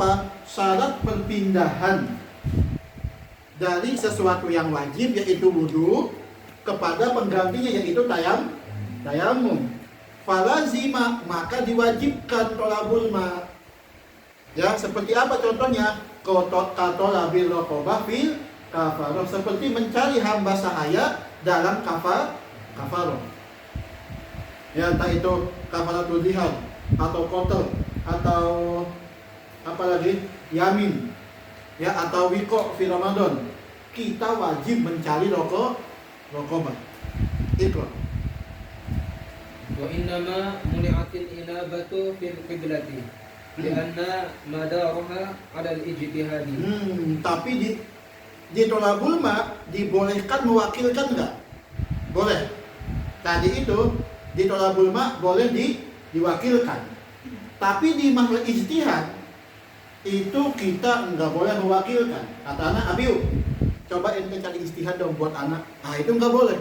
apa? Syarat perpindahan dari sesuatu yang wajib yaitu wudu kepada penggantinya yaitu tayamum. Falazima, maka diwajibkan tolabul ma. Ya, seperti apa contohnya? Katolabil raqabah fil kafaroh, seperti mencari hamba sahaya dalam kafaroh. Ya, entah itu kafaratul jihad atau qatl atau apa lagi? Yamin. Ya, atau wiqo fi Ramadan. Kita wajib mencari raqabah. Itu. Wa innama muni'atil inabatu fil qiblati lianna madaraha 'ala al-ijtihadi. Tapi di tolabul ma dibolehkan mewakilkan enggak? Boleh. Tadi itu di tolabul ma boleh diwakilkan. Tapi di masalah ijtihad itu kita enggak boleh mewakilkan. Kata anak, Abiu, coba ente cari ijtihad dong buat anak. Itu enggak boleh.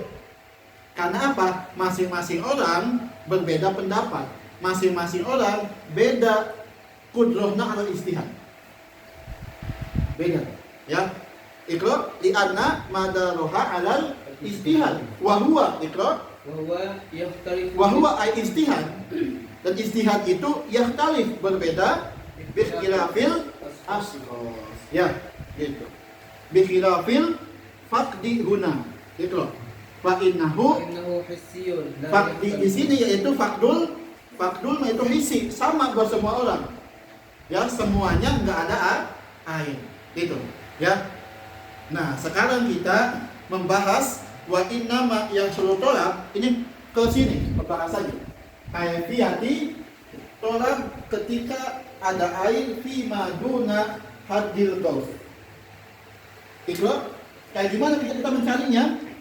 Karena apa? Masing-masing orang berbeda pendapat. Masing-masing orang beda kudrohna ala ijtihad. Beda, ya. Iqra li'anna madaroha alal ijtihad. Wa huwa iqra wa huwa ay ijtihad. Dan ijtihad itu yahtalif, berbeda bikhilafil asghar. Ya, gitu. Bikhilafil faqdi huna. Iqra. Fa innahu hissiyun. Faqdi di sini yaitu faqdul itu hissi, sama buat semua orang. Ya, semuanya enggak ada air. Itu, ya. Nah, sekarang kita membahas wa innama yang suruh tolak. Ini ke sini pembahasannya. Kaifiyati tolak ketika ada air fi maduna hadil qaus. Ikra, kayak gimana kita mencarinya?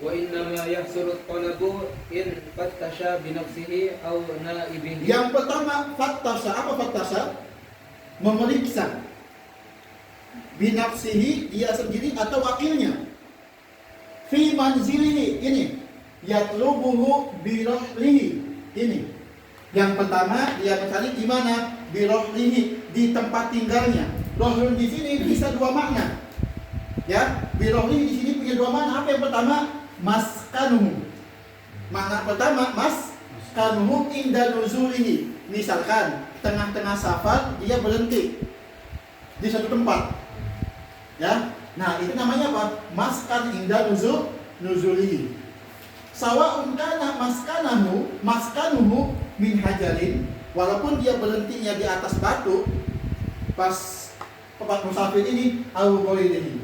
Wa innama yahsulu talabu in fattasha bi nafsihi aw naibihi. Yang pertama fattasha, apa fattasha? Memeriksa. Bi nafsihi, dia sendiri atau wakilnya. Fi manzilihi, ini. Yatlubuhu bi rahlihi, ini. Yang pertama dia mencari di mana? Bi rahlihi, di tempat tinggalnya. Rahlun di sini bisa dua makna. Ya, bi rahlihi di sini punya dua makna. Apa yang pertama? Maskanuhu. Makna pertama maskanuhu inda nuzulihi. Misalkan tengah-tengah safar dia berhenti di satu tempat. Ya. Nah, itu namanya apa? Maskan inda nuzulihi. Sawa'un kana maskanuhu min hajarin, walaupun dia berhentinya di atas batu pas tempat musafir ini au ghairihi.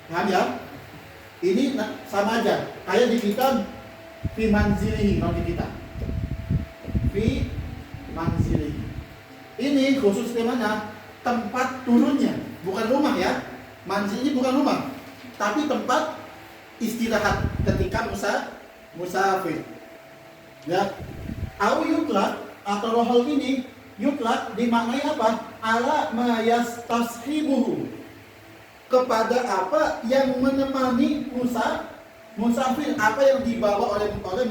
Paham ya? Ini sama aja, kayak di kita fi manzilihi, kalau di kita fi manzilihi. Ini khusus di mana? Tempat turunnya, bukan rumah ya. Manzil ini bukan rumah, tapi tempat istirahat ketika musafir. Ya. Au yutlaq, atau rohol ini yutlaq dimaknai apa? Ala ma yastashibuhu, kepada apa yang menemani musafir, apa yang dibawa oleh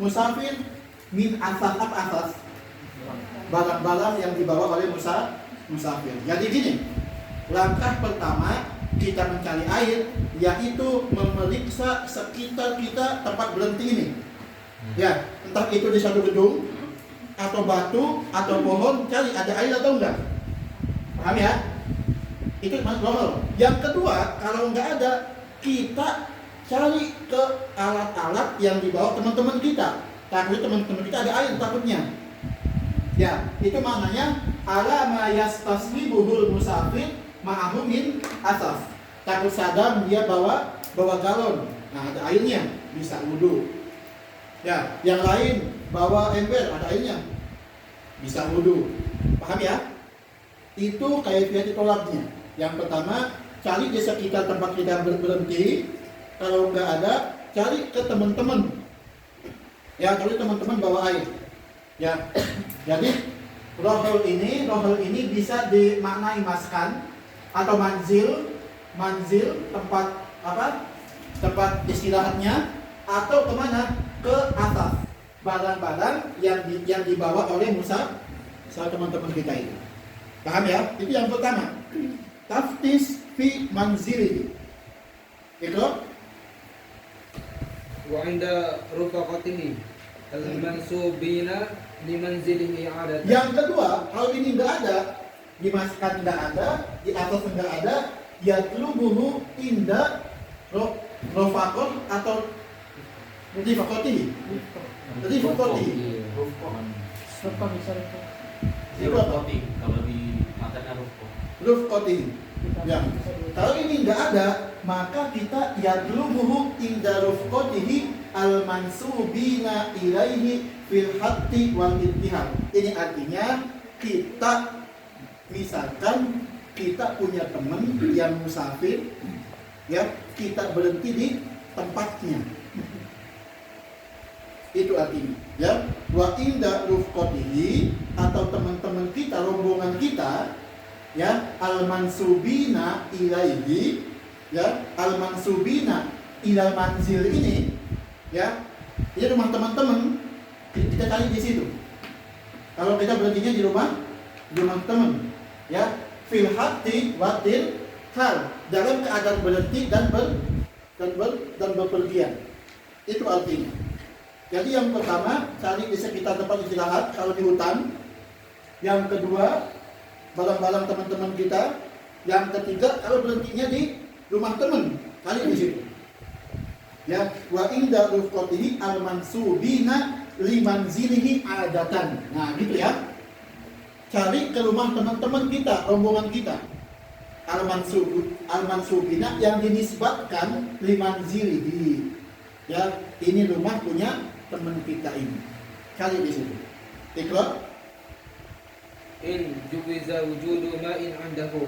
musafir min asas, apa asas? Barang-barang yang dibawa oleh musafir. Jadi gini, langkah pertama kita mencari air yaitu memeriksa sekitar kita tempat berhenti ini. Ya, entah itu di satu gedung atau batu atau pohon, cari ada air atau enggak. Paham ya? Itu normal. Yang kedua, kalau nggak ada, kita cari ke alat-alat yang dibawa teman-teman kita. Takut teman-teman kita ada air takutnya. Ya, itu maknanya ala ma yastasbibuhul musafir ma'ahu min asas. Takut sadar dia bawa galon. Nah, ada airnya, bisa wudu. Ya, yang lain bawa ember, ada airnya, bisa wudu. Paham ya? Itu kaifiyat tolaknya. Yang pertama, cari di sekitar tempat kita berhenti. Kalau nggak ada, cari ke teman-teman. Ya, cari teman-teman bawa air. Ya, jadi rohol ini bisa dimaknai maskan atau manzil tempat apa? Tempat istirahatnya, atau kemana? Ke atas. Barang-barang yang dibawa oleh sama teman-teman kita itu. Paham ya? Itu yang pertama. Taftis fi manzilihi. Itu wa 'inda rufaqatihi al-mansubina limanzilihi 'adatan. yang kedua, hal ini enggak ada, di maskan enggak ada, di atas enggak ada, yatlubuhu inda rofaqah atau rifaqatihi. Rifaqatihi. Itu apa? Kalau di matanya rufqah. Rufqatihi. Ya. Kalau ini enggak ada, maka kita yatlubuhu inda rufqatihi al-mansubina ilaihi fil hatti wal ittihad. Ini artinya kita misalkan kita punya teman yang musafir, ya, kita berhenti di tempatnya. Itu artinya, ya. Wa inda rufqatihi, atau teman-teman kita, rombongan kita, ya, al-mansubina ilaihi, ya, al-mansubina ilal manzil ini, ya. Ini rumah teman-teman, kita cari di situ. Kalau kita berhentinya di rumah teman, ya, fil hati watil hal, dalam keadaan berhenti dan berpergian. Itu artinya. Jadi yang pertama, cari di sekitar tempat istirahat kalau di hutan. Yang kedua, barang-barang teman-teman kita. Yang ketiga, kalau berhentinya di rumah teman, cari di situ. Ya, wa inda rufqatihi al-mansubina limanzilihi adatan. Nah, gitu ya. Cari ke rumah teman-teman kita, rombongan kita. Al-mansubina yang dinisbatkan limanzilihi. Ya, ini rumah punya teman kita ini. Cari di situ. Ikrar. In juwiza wujudu ma'in 'indahu.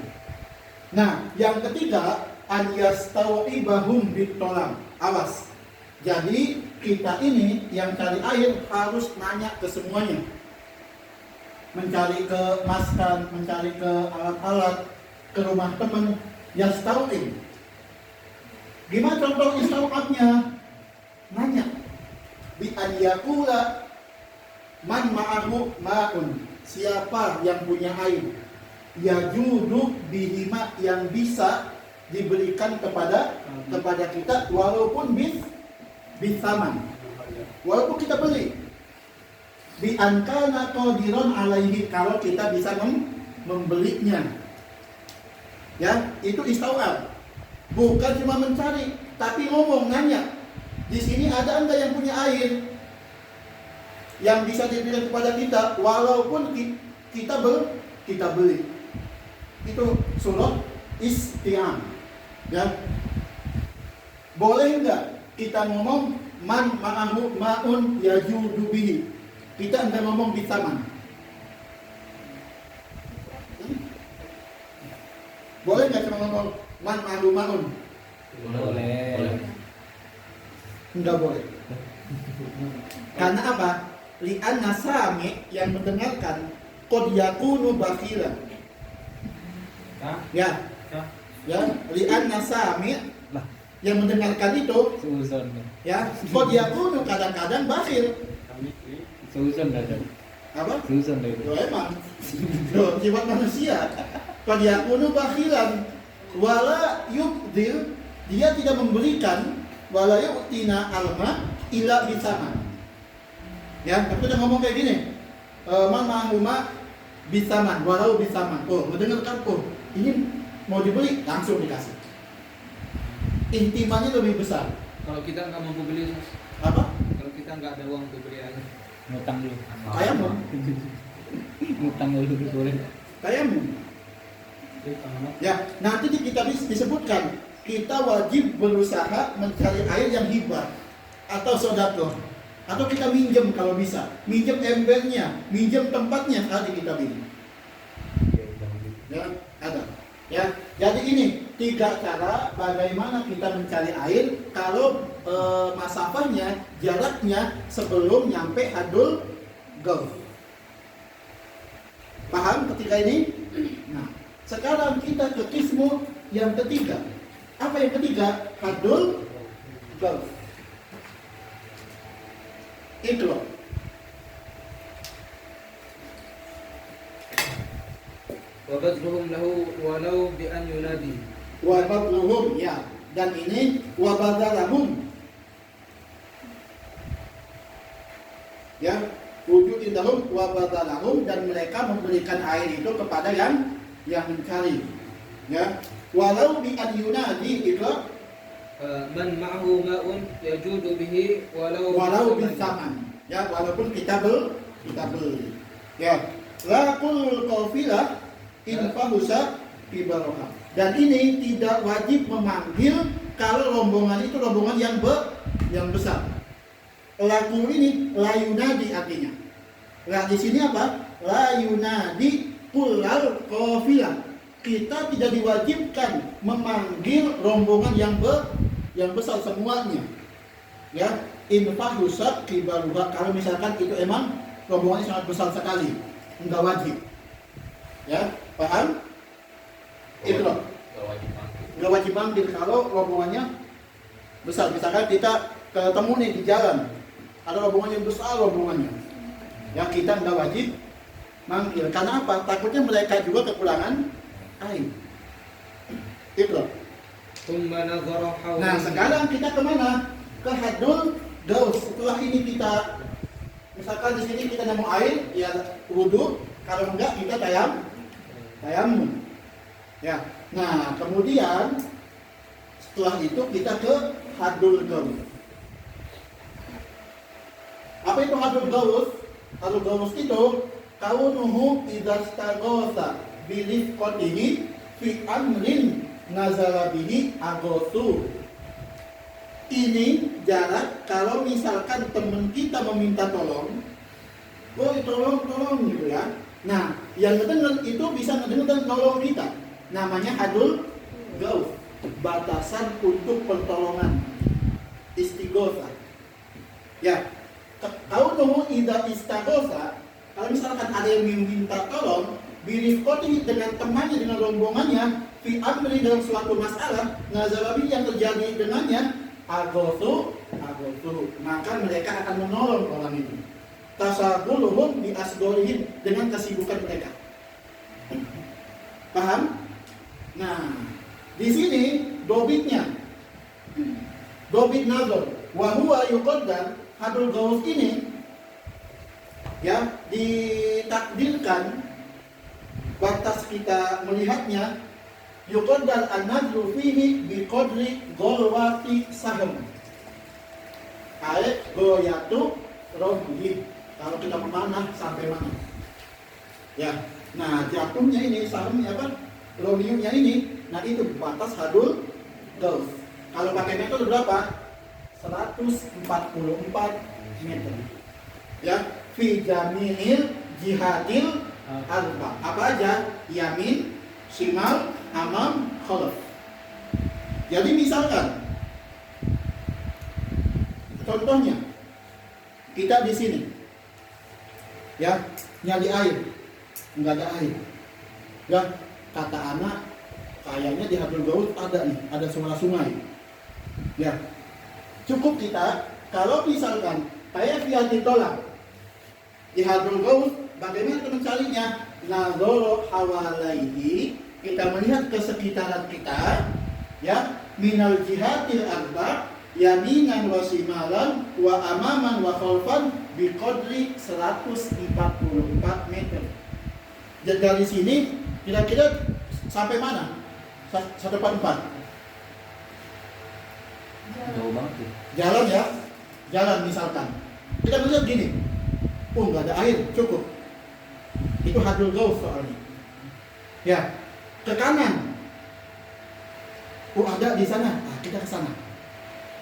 Nah, yang ketiga, an yastawibahum bitolam. Awas. Jadi kita ini yang cari air harus nanya ke semuanya. Mencari ke maskan, mencari ke alat-alat, ke rumah teman, yastawib. Gimana contoh istawabnya? Nanya. Bi an yakula man ma'ahu ma'un. Siapa yang punya air? Yajudu bihima, yang bisa diberikan kepada kita walaupun bisaman. Walaupun kita beli. Bi ankana qadiron alaihi, kalau kita bisa membelinya. Ya, itu istawab. Bukan cuma mencari, tapi ngomong, nanya. Di sini ada enggak yang punya air yang bisa diberikan kepada kita walaupun kita beli. Itu surah isti'an. Ya. Boleh enggak kita ngomong man ma'ahu ma'un yajudu bihi? Kita enggak ngomong bisaman. Boleh enggak cuma ngomong man ma'ahu ma'un? Boleh. Enggak boleh. Karena apa? Li'anna sami, yang mendengarkan, qad yakunu bakhilan. Ya. Ya, li'anna sami, yang mendengarkan itu, ya, qad yakunu, kadang-kadang bakhil. Apa? Yo, emang. Yo, sifat manusia. Qad yakunu bakhilan wala yubdil, dia tidak memberikan, wala yu'tina alma ila bisaman. Ya, aku udah ngomong kayak gini. Ma'huma bisaman, walau bisaman. Oh, mendengarkan, oh, ini mau dibeli, langsung dikasih. Intimannya lebih besar. Kalau kita nggak mampu beli, Apa? kalau kita nggak ada uang untuk beli air, Ngutang dulu. Tayamum. Ngutang dulu boleh. Tayamum. Ya, nanti di kitab disebutkan kita wajib berusaha mencari air yang hibah atau sedekah. Atau kita minjem kalau bisa, minjem embernya, minjem tempatnya, ada di kitab ini. Ya, ada. Ya, jadi ini 3 cara bagaimana kita mencari air kalau masafahnya, jaraknya sebelum nyampe Hadul Gulf. Paham ketika ini? Nah, sekarang kita ke kismu yang ketiga. Apa yang ketiga? Hadul Gulf. Itu. وبذلهم له ولو بأن ينادي. Wa badluhum, ya. Dan ini wa badalahum. Ya, wujud indahum wa badalahum, dan mereka memberikan air itu kepada yang mencari. Ya. Walau bi an yunadi itu من معه ماء يجود به walau bisaman, ya, walaupun kita beli, ya. La kulul qafilah in fahusa fi baroha. Dan ini tidak wajib memanggil kalau rombongan itu rombongan yang besar. Laku ini la yunadi artinya. Lah di sini apa? La yunadi kullal qafilah. Kita tidak diwajibkan memanggil rombongan yang besar semuanya. Ya, infahusat kibaruha, kalau misalkan itu emang rombongannya sangat besar sekali, enggak wajib. Ya, paham? Itu loh. Enggak wajib manggil kalau rombongannya besar. Misalkan kita ketemu nih di jalan, ada rombongan yang besar rombongannya. Ya, kita enggak wajib manggil. Karena apa? Takutnya mereka juga kekurangan air. Itu loh. ثم نظر حوله. Nah, sekarang kita kemana? Ke hadul gaus. Setelah ini kita, misalkan di sini kita nemu air, ya wudu. Kalau enggak kita tayamum. Ya. Nah, kemudian setelah itu kita ke hadul gaus. Apa itu hadul gaus? Hadul gaus itu kaunuhu idza staghatha bi rifqatihi fi amrin nazala bihi agosu. Ini jarak kalau misalkan teman kita meminta tolong, tolong gitu ya. Nah, yang ngedengar itu bisa ngedengar dan nolong kita. Namanya hadul gaus, batasan untuk pertolongan, istighosa. Ya, kalau nunggu ida istighosa, kalau misalkan ada yang meminta tolong, birifqoti dengan temannya, dengan rombongannya, fi amri dalam suatu masalah, nazalabi yang terjadi dengannya, agosu, maka mereka akan menolong orang itu. Tasabuluhum bi asgorihim, dengan kesibukan mereka. Paham? Nah, di sini dobitnya, dobit nazar, wahuwa yuqaddar, hadul gaus ini, ya, ditakdirkan batas kita melihatnya, yuqaddar an-nadru fihi biqadri golwati sahm. Ayat goyatu rohih. Kalau kita memanah sampai mana? Ya. Nah, jatuhnya ini sahmnya apa? Romiumnya ini. Nah, itu batas hadul gaus. Kalau pakai meter berapa? 144 meter. Ya, fi jami'il jihadil arba. Apa aja? Yamin, shimal, amam, khalaf. Jadi misalkan contohnya kita di sini, ya, nyari air, nggak ada air, ya, kata anak, kayaknya di hadul gaus ada nih, ada sungai, ya, cukup kita kalau misalkan kayak via ditolak di hadul gaus, bagaimana kita mencarinya? Nadoro hawalaihi, kita melihat ke sekitaran kita, ya, minal jihadil arba, yaminan wa shimalan wa amaman wa khalfan biqadri 144 meter. Jadi dari sini kira-kira sampai mana? 144. Jauh banget tuh. Jalan ya, jalan misalkan. Kita melihat gini, nggak ada air, cukup. Itu hadul gaus soalnya. Ya, ke kanan. Ada di sana, kita ke sana.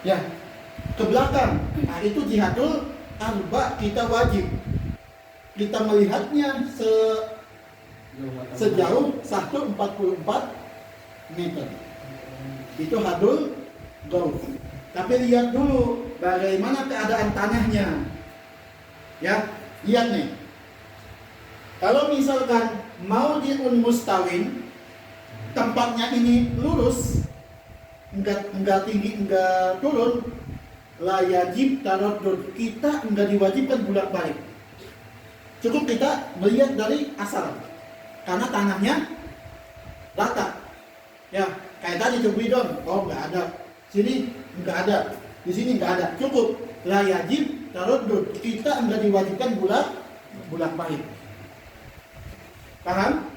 Ya, ke belakang. Nah, itu jihadul arba, kita wajib. Kita melihatnya sejauh 144 meter. Itu hadul gaus. Tapi lihat dulu bagaimana keadaan tanahnya. Ya, lihat nih. Kalau misalkan maudi'un mustawin, tempatnya ini lurus, enggak tinggi, enggak turun, la yajib taraddud, kita enggak diwajibkan bolak-balik. Cukup kita melihat dari asal. karena tanahnya rata. Ya, kayak tadi Cukbidon, oh nggak ada. Sini nggak ada, di sini nggak ada. Cukup. La yajib taruddud. Kita nggak diwajibkan bolak-balik. Paham?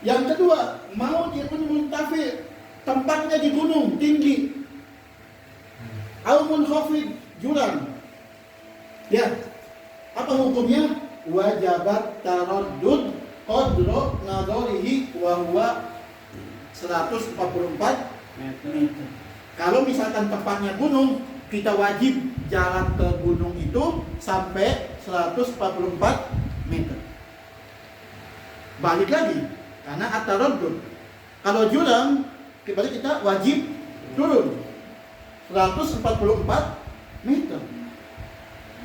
Yang kedua, mau dia pun muntafi, tempatnya di gunung tinggi. Au munkhafid, jurang. Ya. Apa hukumnya? Wajabat taraddud qadra nadharihi wa huwa 144 meter. Kalau misalkan tempatnya gunung, kita wajib jalan ke gunung itu sampai 144 meter. Balik lagi, karena at-taraddud. Kalau jurang, berarti kita wajib turun 144 meter.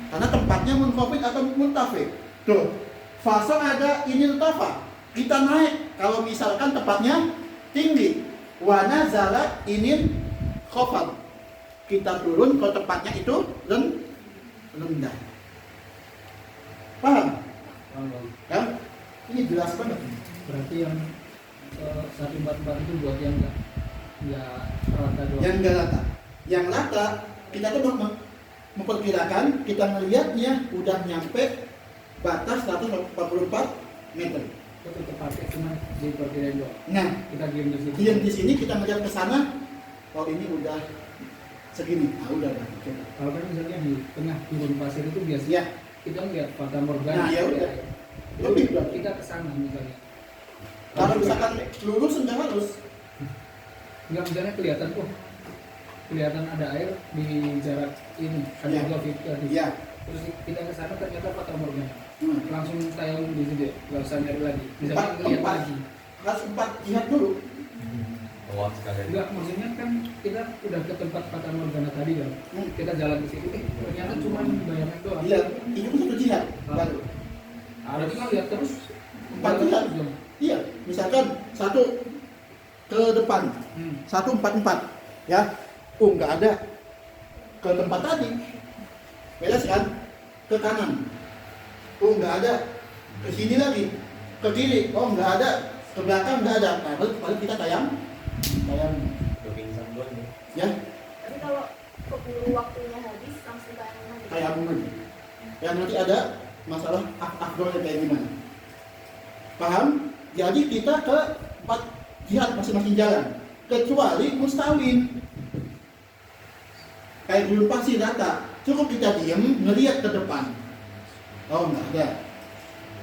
Karena tempatnya munkhafid atau muntafi. Tuh, fase ada ini tafa. Kita naik kalau misalkan tempatnya tinggi. Wa nazala inin khafad. Kita turun kalau tempatnya itu rendah. Paham? Kan? Ini jelas banget. Berarti yang 144 itu buat yang nggak rata doang. Yang enggak rata. Yang rata kita tuh memperkirakan, kita melihatnya udah nyampe batas 144 meter. Kita tetap pakai cuma di perkiraan doang. Nah, Kita diam di situ. diam di sini kita melihat ke sana, oh ini udah segini. Ah udah. Coba. Kalau kan misalnya di tengah gurun pasir itu biasanya Ya, kita lihat fata morgana. Nah, ya udah. Itu Lebih berarti. kita ke sana misalnya. kalau misalkan lurus enggak harus. Enggak misalnya kelihatan ada air di jarak ini, ada Ya. 2 feet tadi. Ya. Terus kita ke sana ternyata fata morgana. Hmm. Langsung tayang di situ, nggak usah nyari lagi. Misalnya lihat Empat. lagi. Harus 4 jihad dulu. Awal sekali. Enggak, maksudnya kan kita udah ke tempat fata morgana tadi kan. Hmm. Kita jalan ke situ, ternyata cuma bayangan doang. Iya, itu pun 1 jihad. Baru. Berarti kan lihat terus 4 jalan jihad. terus dong. Iya, misalkan 1 ke depan, 144, ya. Oh, nggak ada. Ke tempat tadi. Beres kan? Ke kanan. Oh, nggak ada. Ke sini lagi. Ke kiri. Oh, nggak ada. Ke belakang nggak ada. Nah, baru kita tayang. Udah pingsan doang nih. Ya, Tapi kalau keburu waktunya habis langsung tayang lagi. tayang dulu. Ya, nanti ada masalah afdolnya kayak gimana. Paham? Jadi kita ke 4 jihad masing-masing jalan. Kecuali mustawin. Kayak gulung pasir data. Cukup kita diem, ngelihat ke depan. Oh, nggak ada.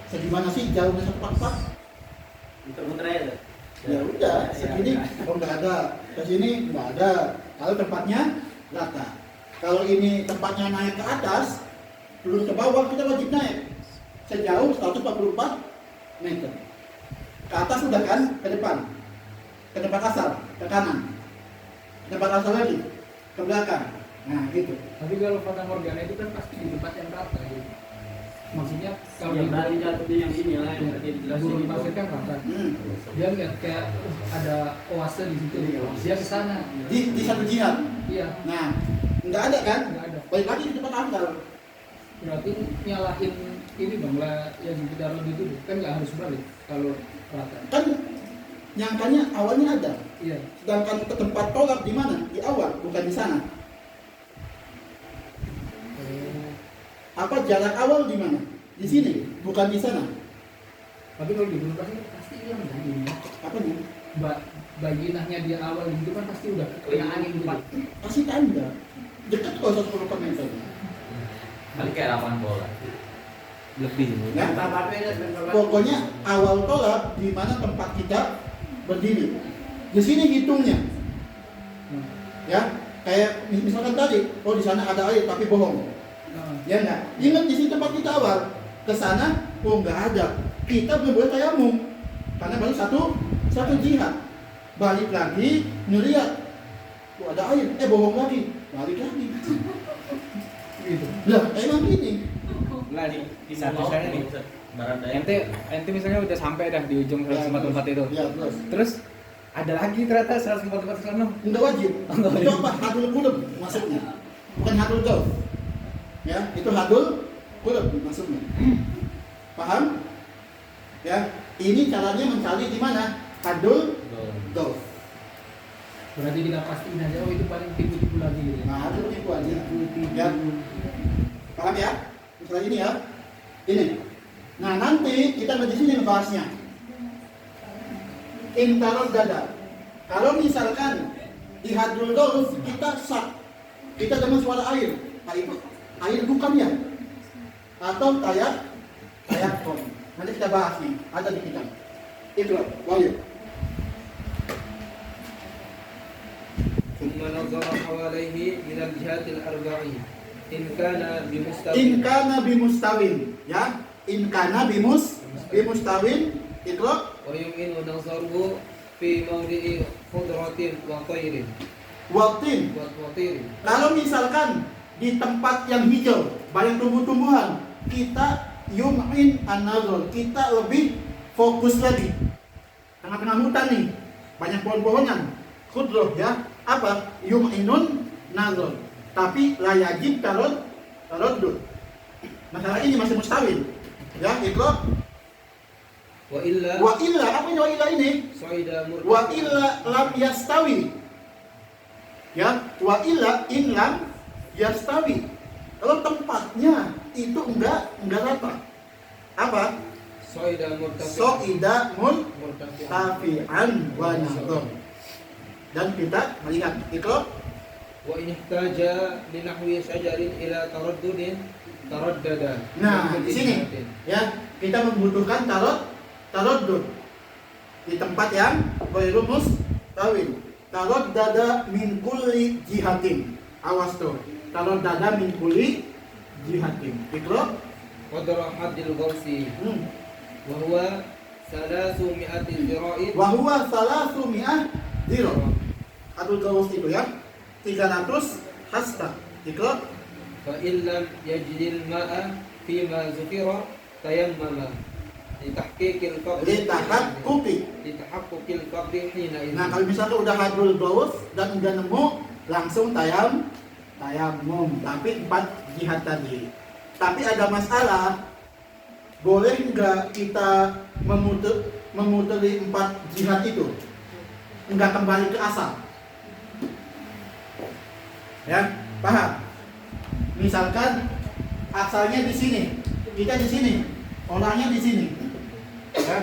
Segimana sih jauhnya 144? Muter-muter aja. Ya udah, segini. Oh, nggak ada. Ke sini nggak ada. Kalau tempatnya rata. Kalau ini tempatnya naik ke atas, turun ke bawah, kita wajib naik sejauh 144 meter. Ke atas sudah kan, ke depan, ke tempat asal, ke kanan, ke tempat asal lagi, ke belakang. Nah, gitu. Tapi kalau fata morgana itu kan pasti di tempat yang rata gitu. Maksudnya kalau Yang di tadi jatuhnya yang ini lah yang tadi dijelasin gurun itu. pasir kan rata. Hmm. Dia lihat kayak ada oase di situ. Dia ke sana. Di satu jihad. Iya, Nah, nggak ada kan? nggak ada. Balik lagi di tempat asal. Berarti nyalahin ini bang lah yang di dalam itu kan nggak harus balik kalau rata. Kan nyangkanya awalnya ada. Iya. Sedangkan ke tempat tolak di mana? Di awal, bukan di sana. Apa jarak awal di mana? Di sini, bukan di sana. Tapi kalau di gurun pasir pasti hilang kan ini. Apa nih? Baginahnya dia awal gitu kan pasti udah kena angin gitu. Kasih tanda. Dekat kok 144 meter. Kali kayak lapangan bola. Lebih. Ya, pokoknya awal tolak di mana tempat kita berdiri. Di sini hitungnya. Ya, kayak misalkan tadi, oh di sana ada air tapi bohong. Nah, Ya enggak? Ingat di sini tempat kita awal. Ke sana, oh enggak ada. Kita belum boleh tayamum. Karena baru satu jihad. Balik lagi, ngeliat. Oh ada air, bohong lagi. Balik lagi. gitu. Lah, emang gini. Nah di satu Oh, sana nih. Barat daya. Ente misalnya udah sampai dah di ujung 144 itu. Ya, terus. Terus ada lagi ternyata 144 sana. Enggak wajib. Itu apa? Hadul kulub maksudnya. Bukan hadul golf. Ya, itu hadul kulub maksudnya. Paham? Ya. Ini caranya mencari di mana? Hadul Dof. Berarti kita pastiin aja, oh itu paling tipu-tipu lagi gitu. Nah, itu tipu aja. Tipu-tipu. Ya. Paham ya? Misalnya ini ya. Ini. Nah, nanti kita di sini membahasnya. Intarod dada. Kalau misalkan di hadul dof kita sak, kita dengan suara air. Nah, itu air bukan ya? Atau tayak kom. Nanti kita bahas nih, ada di kitab. Ikra, wahyu. ثم نظر حواليه من الجهات الأربع إن كان بمستوى In kana bimustawin, ya. In kana bimustawin, ikra. ويمكن نظره في موضع خضرة وطير Waktin. وطير. Kalau misalkan di tempat yang hijau, banyak tumbuh-tumbuhan, kita yum'in an-nazar, kita lebih fokus lagi. Tengah-tengah hutan nih, banyak pohon-pohonan, khudroh ya. Apa? Yum'inun nazar. Tapi la yajib taroddud. Masalah ini masih mustawil. Ya, ikra. وإلا Wa illa, apa ini wa illa ini? صعد Wa illa lam yastawi. Ya, wa illa in lam yastawi. Kalau tempatnya itu enggak rata. Apa? صعد مرتفعا So'ida مرتفعا tafi'an wa nadhar. Dan kita melihat ikra. وإن احتاج لنحو شجر إلى تردد تردد. Nah, di sini ya, kita membutuhkan taroddud di tempat yang ghairu mustawil. Taroddada min kulli jihatin. Awas tuh. Taroddada min kulli jihatin. Ikra. قدر حد الغوث وهو 300 ذراع Wa huwa 300 dhira. Adul gaus itu ya. 300 hasta. Ikra. فإن لم يجد الماء فيما ذكر تيمم لتحقيق الفقر Litahaqquqi. الفقر حينئذ. Nah, kalau misalnya udah hadul gaus dan udah nemu, langsung tayamum. Tapi 4 jihad tadi. Tapi ada masalah, boleh nggak kita memuteri 4 jihad itu? Nggak kembali ke asal. Ya, paham? Misalkan asalnya di sini, kita di sini, orangnya di sini. Ya.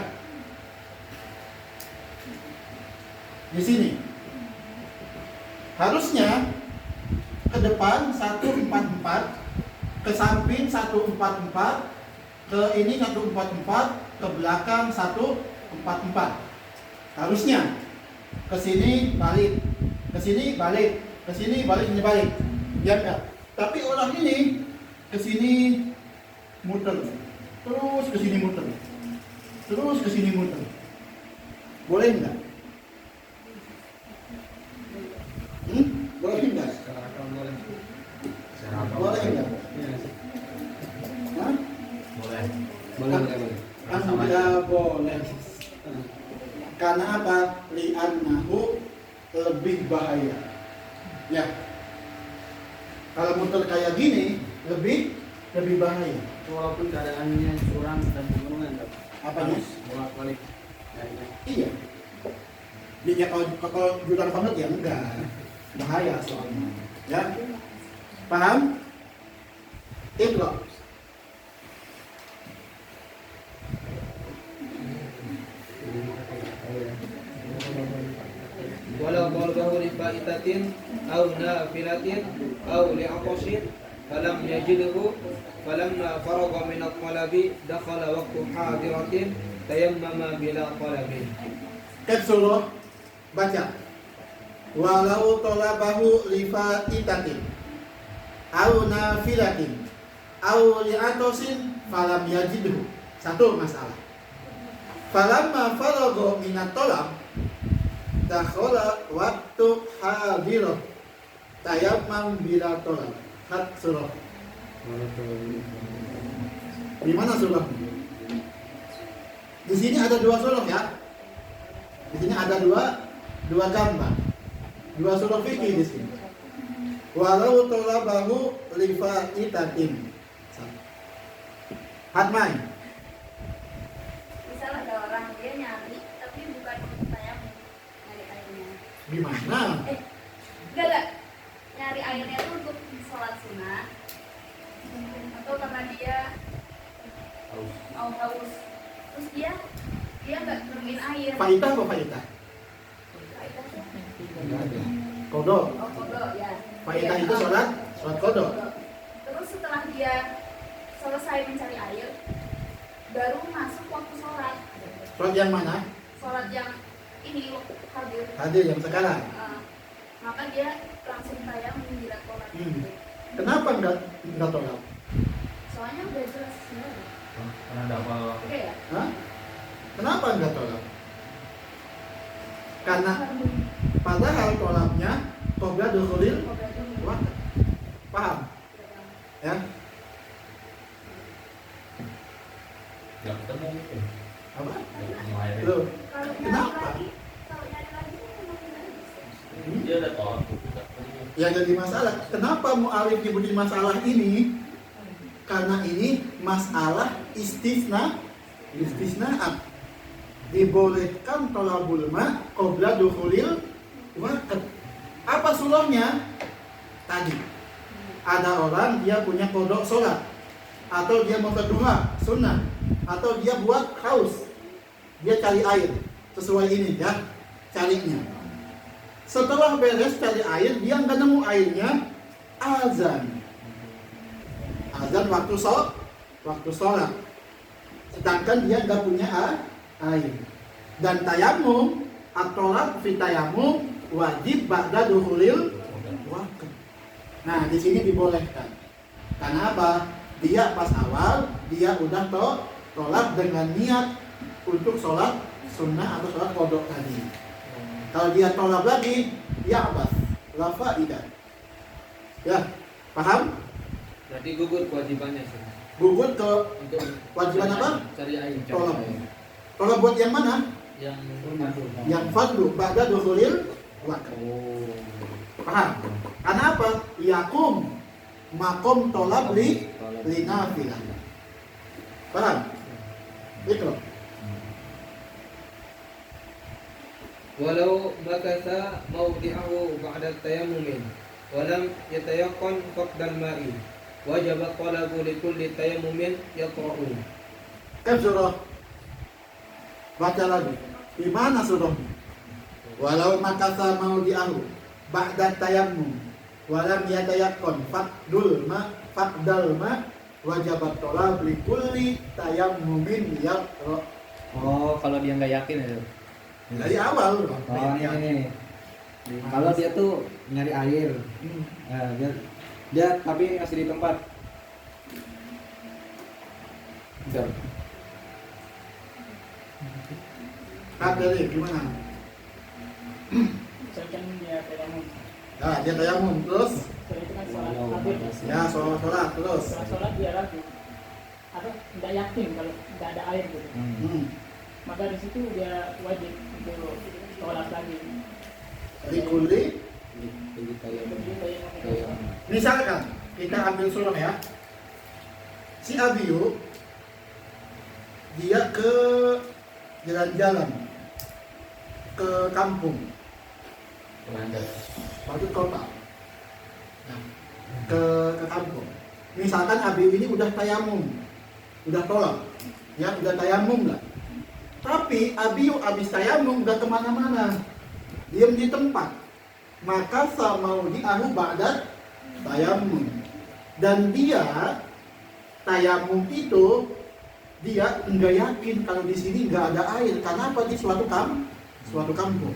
Di sini. Harusnya ke depan 144, ke samping 144, ke ini 144, ke belakang 144. Harusnya ke sini balik, ke sini balik, ke sini balik, ini balik. Ya, ya. Tapi orang ini ke sini muter, terus ke sini muter, terus ke sini muter. Boleh enggak? Boleh enggak? Boleh enggak? Hah? Boleh. Kan tidak boleh. Karena apa? Li'annahu lebih bahaya. Ya. Kalau muter kayak gini lebih bahaya. Walaupun keadaannya curang dan pegunungan, Apanya? bolak-balik. Iya. Ya kalau jurang banget ya enggak. Bahaya soalnya. Ya. Paham? Iqra. ولا ضربه لفائتة أو نافلة أو لعطش فلم يجده فلما فرغ من الطلب دخل وقت حاضرة تيمم بلا طلب. Surah baca. Walau talabahu lifaitatin au nafilatin au li'atosin falam yajidhu. Satu masalah. Falamma faragha minat talab dakhala waktu hadirah tayammam bila talab. Hat surah. Di mana surah? Di sini ada 2 surah ya. Di sini ada dua gambar. 2 surah fikih di sini. Walau talabahu lifaitatin. Hatmai. Misal ada orang Gimana? Enggak. Nyari airnya tuh untuk sholat sunnah atau karena dia mau haus. Terus dia nggak nemuin air. Faedah apa faedah? Kodok. Oh, kodok ya. Faedah itu sholat kodok. Terus setelah dia selesai mencari air, baru masuk waktu sholat. Sholat yang mana? Sholat yang ini hadir. Hadir yang sekarang. Maka dia langsung tayang menjilat sholat. Kenapa enggak tolak? Soalnya udah jelas sebenarnya. Karena ada apa? Oke ya. Hah? Kenapa enggak tolak? Karena padahal tolaknya qabla dukhulil waqt. Paham? Ya? Gak ketemu. Apa? Ketemu airnya. Loh, Kalau nyari Kenapa? lagi, kalau nyari lagi tuh memang tidak bisa. Dia ada tolak. Gak ketemu. yang jadi masalah. Kenapa mu'alif nyebutin masalah ini? Karena ini masalah istisna'at. Dibolehkan tolabul ma qabla dukhulil waqt. Apa sulahnya? Tadi ada orang dia punya kodok sholat, atau dia mau berduha sunnah, atau dia buat haus, dia cari air sesuai ini ya carinya. Setelah beres cari air, dia nggak nemu airnya, azan waktu sholat, sedangkan dia nggak punya air. Dan tayamum atau fi tayamum wajib ba'da dukhulil waqt. Nah, di sini dibolehkan. Karena apa? Dia pas awal dia udah tolak dengan niat untuk sholat sunnah atau sholat kodok tadi. Kalau dia tolak lagi, ya abas, la faidah. Ya, paham? Berarti gugur kewajibannya sih. Gugur ke Untuk wajiban apa? cari air. Tolak. Tolak buat yang mana? Yang Yang fardu ba'da dukhulil waqt. Paham? Karena apa? Yakum makom tolak li nafilah. Paham? Itu. walau makatha mawdi'ahu ba'da tayammumin wa lam yatayaqqan faqdal ma'i wajib talabu li kulli tayammumin yaqra'u. Kan surah. Baca lagi. Di mana surah? Walau makasa mau diahu ba'da tayammum walam yatayaqqan faqdal ma wajabat tolab li kulli tayammumin yaqra. Oh, kalau dia nggak yakin itu. Dari awal. Oh, ini. Kalau dia tuh nyari air, dia tapi ngasih di tempat. Bentar. Dari gimana? Misalkan dia tayamum, Nah, dia tayamum terus setelah itu kan sholat hadir. ya sholat terus. Setelah sholat dia ragu atau tidak yakin kalau tidak ada air gitu. Maka di situ dia wajib untuk sholat lagi. Li kulli. Jadi Kayak Misalkan kita ambil surah ya. Si Abiyu dia ke jalan-jalan ke kampung, waktu kota, nah, ke kampung. Misalkan Abiyu ini udah tayamum, udah tolak, ya udah tayamum lah. Tapi Abiyu abis tayamum udah kemana-mana, diam di tempat. Maka sama diahu ba'dat tayamum. Dan dia tayamum itu dia enggak yakin kalau di sini enggak ada air. Karena apa? Di suatu kampung.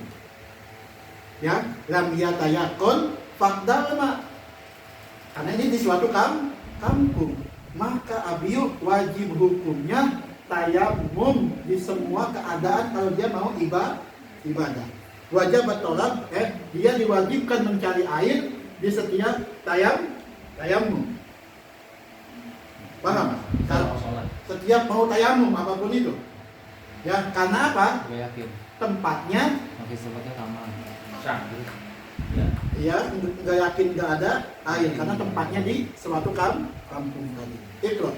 Ya, lam yatayaqqan faqdal ma. Karena ini di suatu kampung. Maka Abiyu wajib hukumnya tayamum di semua keadaan kalau dia mau ibadah. Wajib bertolak, dia diwajibkan mencari air di setiap tayamum. Paham? Setiap mau tayamum apapun itu. Ya, karena apa? Gue yakin. Tempatnya, Oke, tempatnya sama. ya nggak yakin nggak ada air karena tempatnya di suatu kampung tadi. Iqra.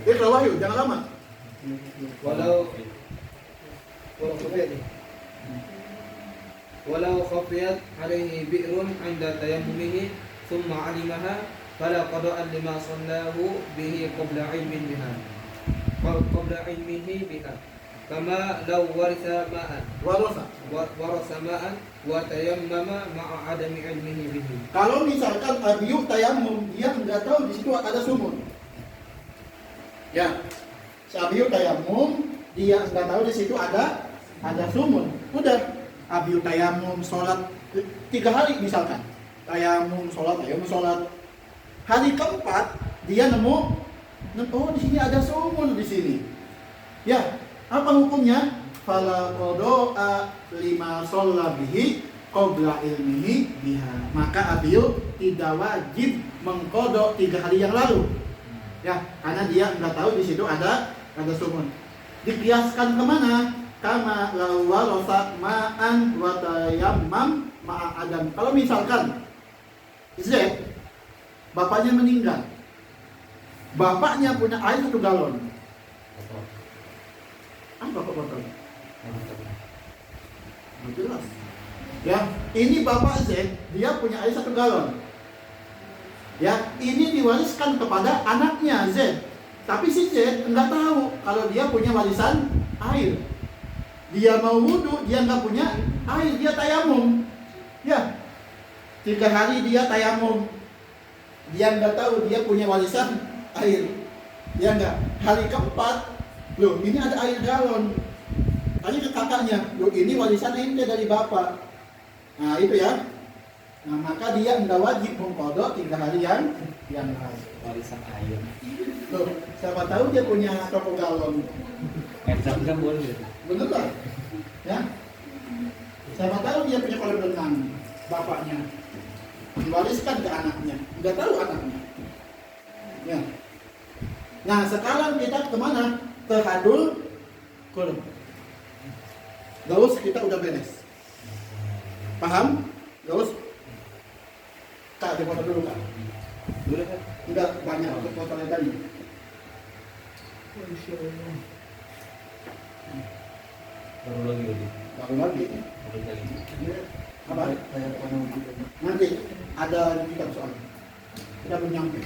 Iqra Wahyu, jangan lama. Walau ولو خفيت عليه بئر عند تيممه ثم علمها فلا قضاء لما صلاه به قبل علمه بها كما لو ورث ماء وتيمم مع عدم علمه به. Kalau misalkan abiyu tayamum, dia nggak tahu di situ ada sumur. Ya, si abiyu tayamum, dia nggak tahu di situ ada sumur. Udah, abiyu tayamum sholat 3 hari misalkan. Tayamum sholat. Hari keempat dia nemu, oh di sini ada sumur di sini. Ya, apa hukumnya? Fala qada'a lima shalla bihi qabla ilmihi biha. Maka abiyu tidak wajib mengkodok 3 hari yang lalu. Ya, karena dia nggak tahu di situ ada sumur. Dikiaskan kemana? Kama law warasa ma'an wa tayammam ma'a adam. Kalau misalkan Z, bapaknya meninggal, bapaknya punya air 1 galon. Apa kok botol? Jelas. Ya, ini bapak Z, dia punya air 1 galon. Ya, ini diwariskan kepada anaknya Z. Tapi si Z enggak tahu kalau dia punya warisan air. Dia mau wudu, dia enggak punya air, dia tayamum. Ya, 3 hari dia tayamum. Dia enggak tahu dia punya warisan air. Ya enggak. Hari keempat, loh ini ada air galon. Tanya ke kakaknya, loh ini warisan ente dari bapak. Nah itu ya. Nah maka dia enggak wajib mengkodok 3 hari yang lalu. Warisan air. Loh, siapa tahu dia punya toko galon. Zam-zam boleh. Bener lah. Ya. Siapa tahu dia punya kolam renang, bapaknya. Diwariskan ke anaknya. Enggak tahu anaknya. Ya. Nah sekarang kita kemana? Ke hadul kulub. Gaus kita udah beres. Paham? Gaus? Kak, dipoto dulu kak. Boleh kan? Enggak banyak untuk fotonya tadi. Baru lagi. Baru lagi. Baru lagi. Apa? Nanti ada kitab soal. Kita belum nyampe.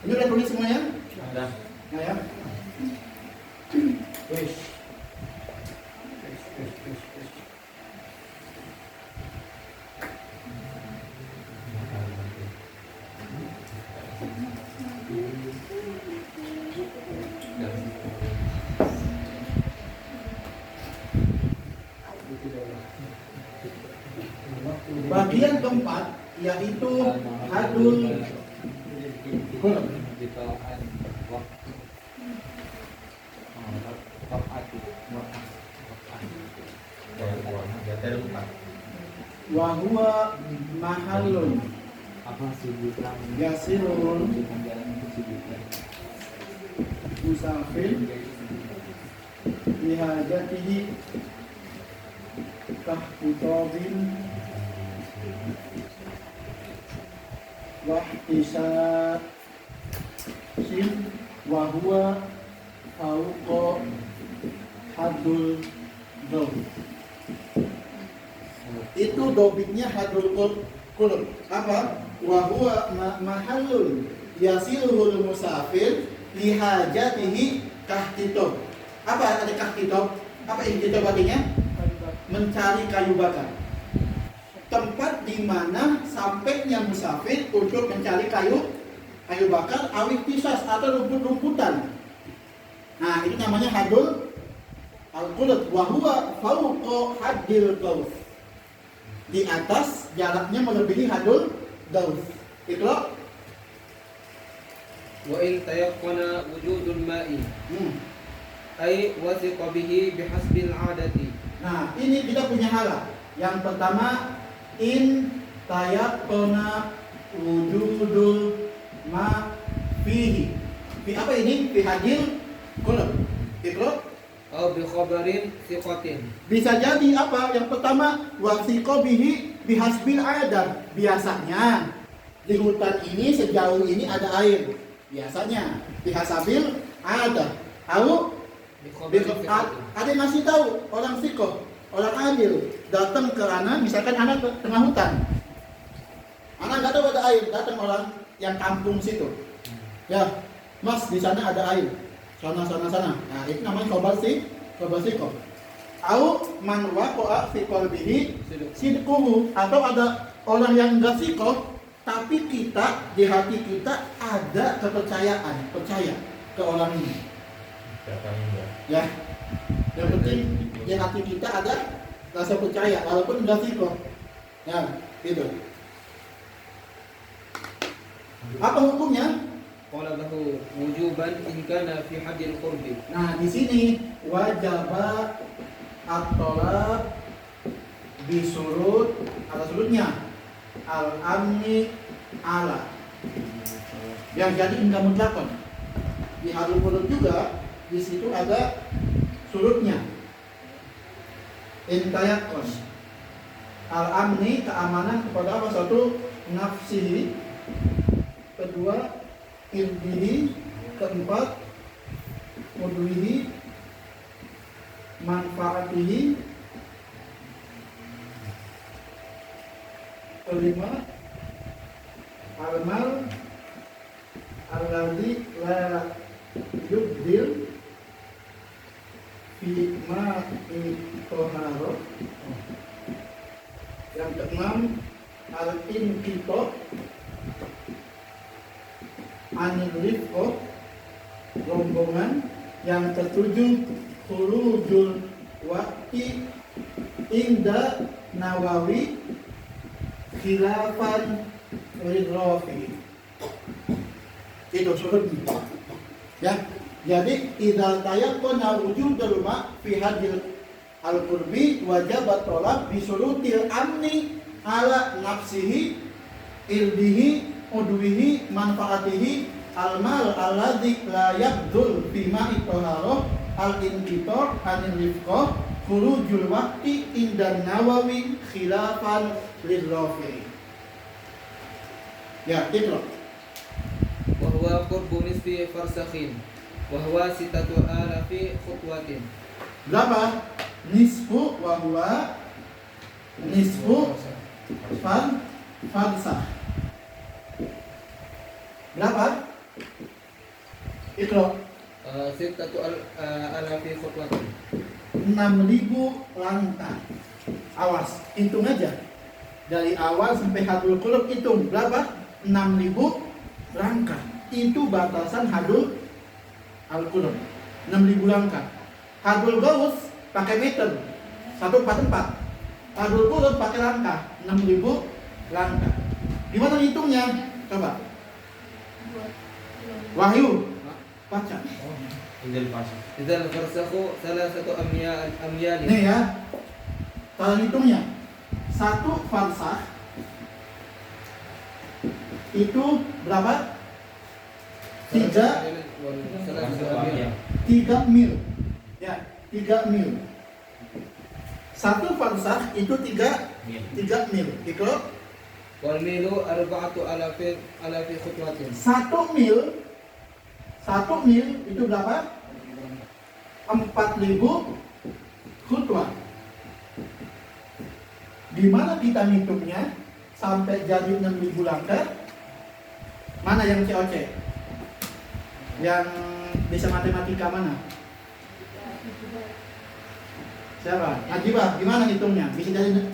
Ini udah tulis semuanya? Ada. Nah ya. Wes. Bagian keempat yaitu hadul kulub. Wahwa mahalun Apa sebutan? yasirun musafir bihajatihi kahutobin wahtisasin wahwa fauqa hadul dob. Itu dobitnya hadul kulub. Apa? Wahwa mahallun yasiluhul musafir lihajatihi kahtitob. Apa ada kahtitob? Apa ihtitob artinya? Mencari kayu bakar. Tempat di mana sampainya musafir untuk mencari kayu bakar awit tisas atau rumput-rumputan. Nah, itu namanya hadul al-qulub wa huwa fawqa haddil qaus. Di atas jaraknya melebihi hadul qaus. Itu loh. Wa in tayaqqana wujudul ma'i ay wasiqa bihi bihasbil 'adati. Nah, ini kita punya halah. Yang pertama, in tayaqqana wujudul ma fihi. Fi apa ini? Fi hadil qulub. Itu Au bi khabarin thiqatin. bisa jadi apa? Yang pertama, wasiqa bihi bihasbil adat. Biasanya di hutan ini sejauh ini ada air. Biasanya bihasabil adat. Au Ada yang ngasih tahu orang sikoh, orang adil datang ke anak, misalkan anak ke tengah hutan, anak nggak tahu ada air, datang orang yang kampung situ, ya mas di sana ada air, sana. Nah itu namanya khobar sikoh. Au man waqa'a fi qalbihi sidquhu, atau ada orang yang enggak sikoh tapi kita di hati kita ada kepercayaan, percaya ke orang ini. Datanya enggak. Ya, yang penting di hati kita ada rasa percaya walaupun enggak sikoh. Ya, gitu. Apa hukumnya? Qala lahu wujuban in kana fi haddil qurbi. Nah, di sini wajaba at-talab bisurut, ada surutnya al-amni ala yang jadi enggak mutlakon. Di hadul qurub juga di situ ada surutnya intayakon al-amni, keamanan kepada apa? Satu, nafsihi, kedua irdihi, keempat udwihi, manfaatihi, kelima al-mal alladzi la yubdil fi ma'i toharo, yang keenam al-inqito anil rifqo, rombongan, yang ketujuh khurujul waqti inda Nawawi khilafan lidrofi. Itu surutnya ya. Jadi idza tayaqqana wujudul ma fi hadil al-qurbi wajabat tolak bisurutil amni ala nafsihi irdihi udwihi manfaatihi al-mal alladzi la yabdul bima itoharoh al-inqitor anil rifqoh khurujul waqti indan Nawawi khilafan lirrafi. Ya, itu. Wa huwa qurbu nisfi farsakhin wa huwa 6,000 khutwatin. Berapa? Nisfu wa huwa nisfu farsah. Berapa? Ikro 6,000 khutwatin. 6.000 langkah. Awas, hitung aja. Dari awal sampai hadul qulub hitung berapa? 6.000 langkah. Itu batasan hadul al-qulub. 6.000 langkah. Hadul gaus pakai meter 144. Hadul qulub pakai langkah 6.000 langkah. Gimana hitungnya? Coba. Wahyu baca. Indel pasang. Idzal farsakhu 3 amyal. Nih ya. Kalau hitungnya satu farsah itu berapa? 3 mil. Ya, 3 mil. Satu farsah itu 3 mil. Itu Wal milu 4,000 khutwatin. 1 mil itu berapa? 4.000 khutwah. Di mana kita hitungnya sampai jadi 6.000 langkah? Mana yang COC? Yang bisa matematika mana? Siapa? Najibah, gimana hitungnya? Bisa jadi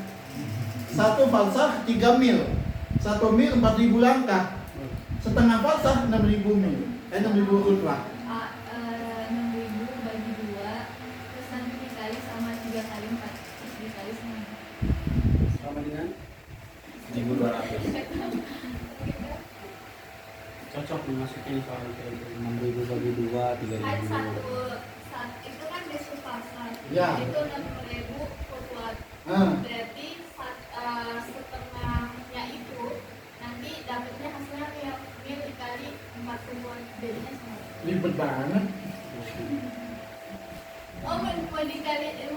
satu falsah 3 mil. 1 mil 4.000 langkah. Setengah falsah 6.000 mil. 6.000 khutwah. 6.000 bagi 2, terus nanti dikali sama 3 kali 4, terus dikali sama Sama dengan 1.200. cocok dimasukin soal kayak gitu. 6.000 bagi 2 kan 3.000. itu kan desu pasar. Ya. Itu 6.000 khutwat. Ah. Berarti setengahnya itu nanti dapatnya hasilnya mil dikali 40 jadinya sama. Ribet banget. Oh, mau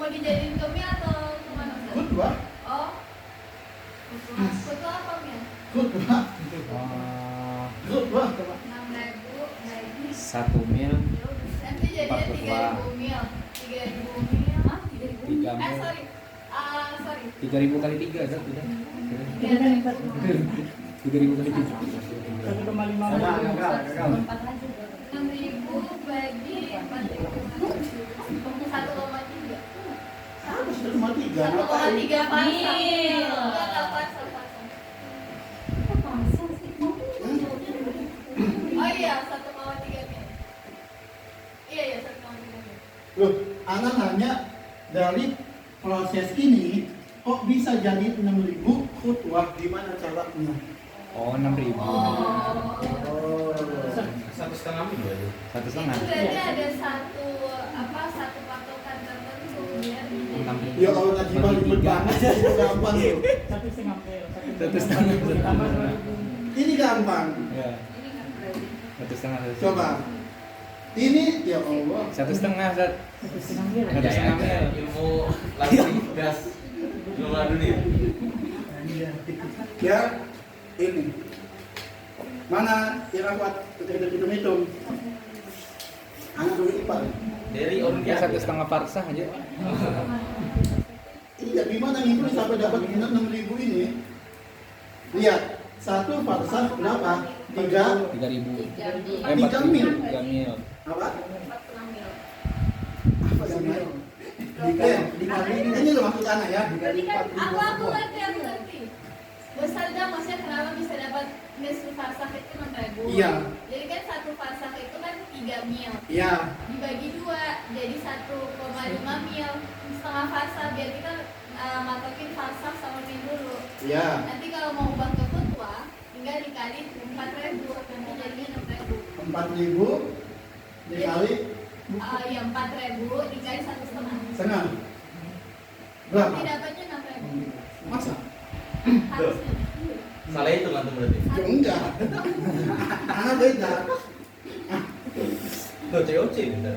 dijadiin ke mil atau kemana? Ustaz? Khutwah. Oh, khutwah apa mil? Khutwah. Khutwah. 6.000 bagi 1 mil 12 Berarti jadinya 3.000 mil. 3.000 mil. Ah, 3.000 mil. 3 mil. Sorry. Sorry. 3.000 kali 3 kan udah. Kita kan yang satu. 3.000 kali 3. 1,5 4 aja. 6.000 bagi 4.000. 1,3. Apa 1,3? 1,3 parsa. Mil. Enggak parsa. Kok parsa sih? Oh iya, 1,3 mil. Iya, 1,3 mil. Loh, anak nanya dari proses ini kok bisa jadi 6.000 khutbah, gimana caranya? Oh, 6.000. Oh. 1,5 mil aja. 1,5. Itu berarti ada satu patokan tertentu ya. 6.000. Ya kalau najibah ribet banget sih, itu gampang tuh. 1,5 mil. 1,5 Tambah 2.000. Ini gampang. Ya. Ini kan berarti. 1,5. Coba. Ini ya Allah. 1,5 Zat. 1,5 mil. Ada setengah mil. Ilmu lagi gas. Ilmu dunia. Ya, ini. Mana Irawat kita hitung-hitung. Anak dulu ipar. Dari Ya Olimpiade. 1,5 parsa aja. Iya, gimana ngitung sampai dapat 6.000 ini? Lihat, satu parsah berapa? 3 3.000. 3 mil. 3 mil. apa? 46 mil. Apa sih Mai? Dikali ini loh maksud anak ya. Berarti kan aku ngerti. Besarnya maksudnya kenapa bisa dapat nisfu farsakh itu 6.000? Iya. Jadi kan satu farsakh itu kan 3 mil. Iya. Dibagi 2 jadi 1,5 mil. Setengah farsakh biar kita matokin farsakh sama mil dulu. Iya. Nanti kalau mau ubah ke futwa tinggal dikali 4.000 nanti jadinya 6.000. 4.000 dikali Ya 4.000 dikali 1,5. setengah. Berapa? Nanti dapatnya 6.000. Masa? Harusnya. Salah itu kan tuh berarti. Ya enggak. Anak beda. Tuh COC bener.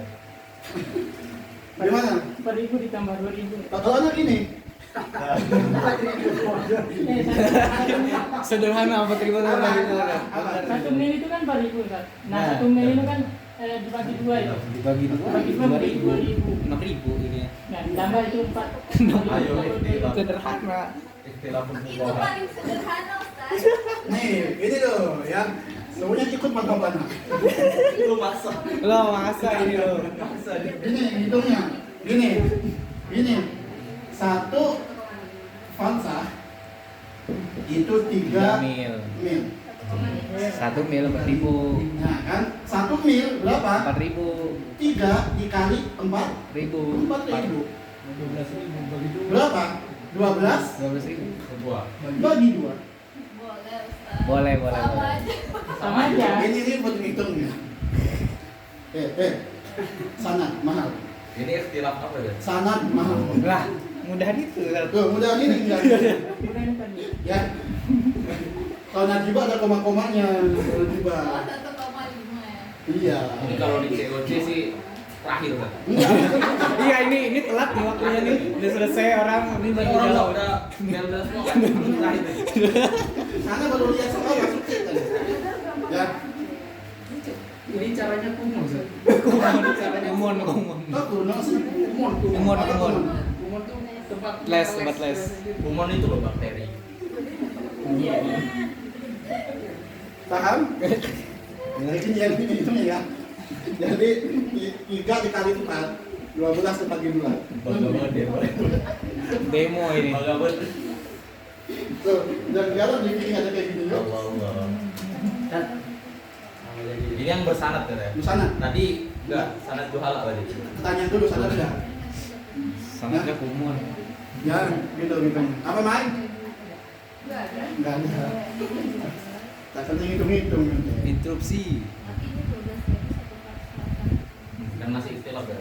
Gimana? 4.000 ditambah 2.000. Kalau anak ini Sederhana apa terima Apa? gitu kan. Apa? 1 mil itu kan 4.000 kan. Nah, Nah, 1 mil itu kan dibagi 2 itu. Dibagi 2 Dibagi 2 beri 2.000. 6.000 ini ya. Nah, ditambah itu 4. Ayo, ikhtilaf. Sederhana. Ikhtilafun Itu fuqaha. paling sederhana Ustaz. nih, ini loh ya. Semuanya ikut mantap anak. Lu maksa. Lo masa ini lo. Maksa dia. Ini hitungnya. Ini. Satu fansah itu 3 mil. mil. 1 mil 4.000. Nah kan, 1 mil berapa? 4.000. 3 dikali 4 4.000. 4.000. Berapa? 12 12.000. Dua. bagi 2. Boleh Ustaz. Boleh. Sama aja. Sama aja. Ini buat ngitungnya. Sanad mahal. Ini ikhtilaf apa ya? Sanad mahal. Lah, mudah itu. Tuh, mudah ini enggak. Bukan tadi. Ya. Kalau najibah ada koma-komanya. Najibah. Oh, 1,5 ya. Iya. Ini kalau di COC sih terakhir kan. Enggak. Iya ini telat nih waktunya nih. Udah selesai orang ini baru Orang jawab. udah udah semua kan. Ini terakhir. Karena baru lihat soal masuk kita. Ya. Ini caranya kumon, Ustaz. Kumon. Oh, kuno sih. Kumon. Kumon tuh tempat Tempat les. Kumon itu loh bakteri. Paham? Jadi yang ini hitungnya ya. Jadi 3 dikali 4 12 dibagi 2. Bangga banget dia. Demo ini. Bangga banget. Tuh, dan sekarang dibikin ada kayak gini yuk. Allah. Ini yang bersanad kan ya? Di sana. Tadi enggak sanad juhala tadi. Tanya dulu sana sudah. Sangatnya kumon. Ya, gitu. Apa main? Enggak ada. Enggak ada. Tak penting hitung-hitung. Interupsi. Tapi ini 12.000 satu farsakh. Dan masih ikhtilaf ya.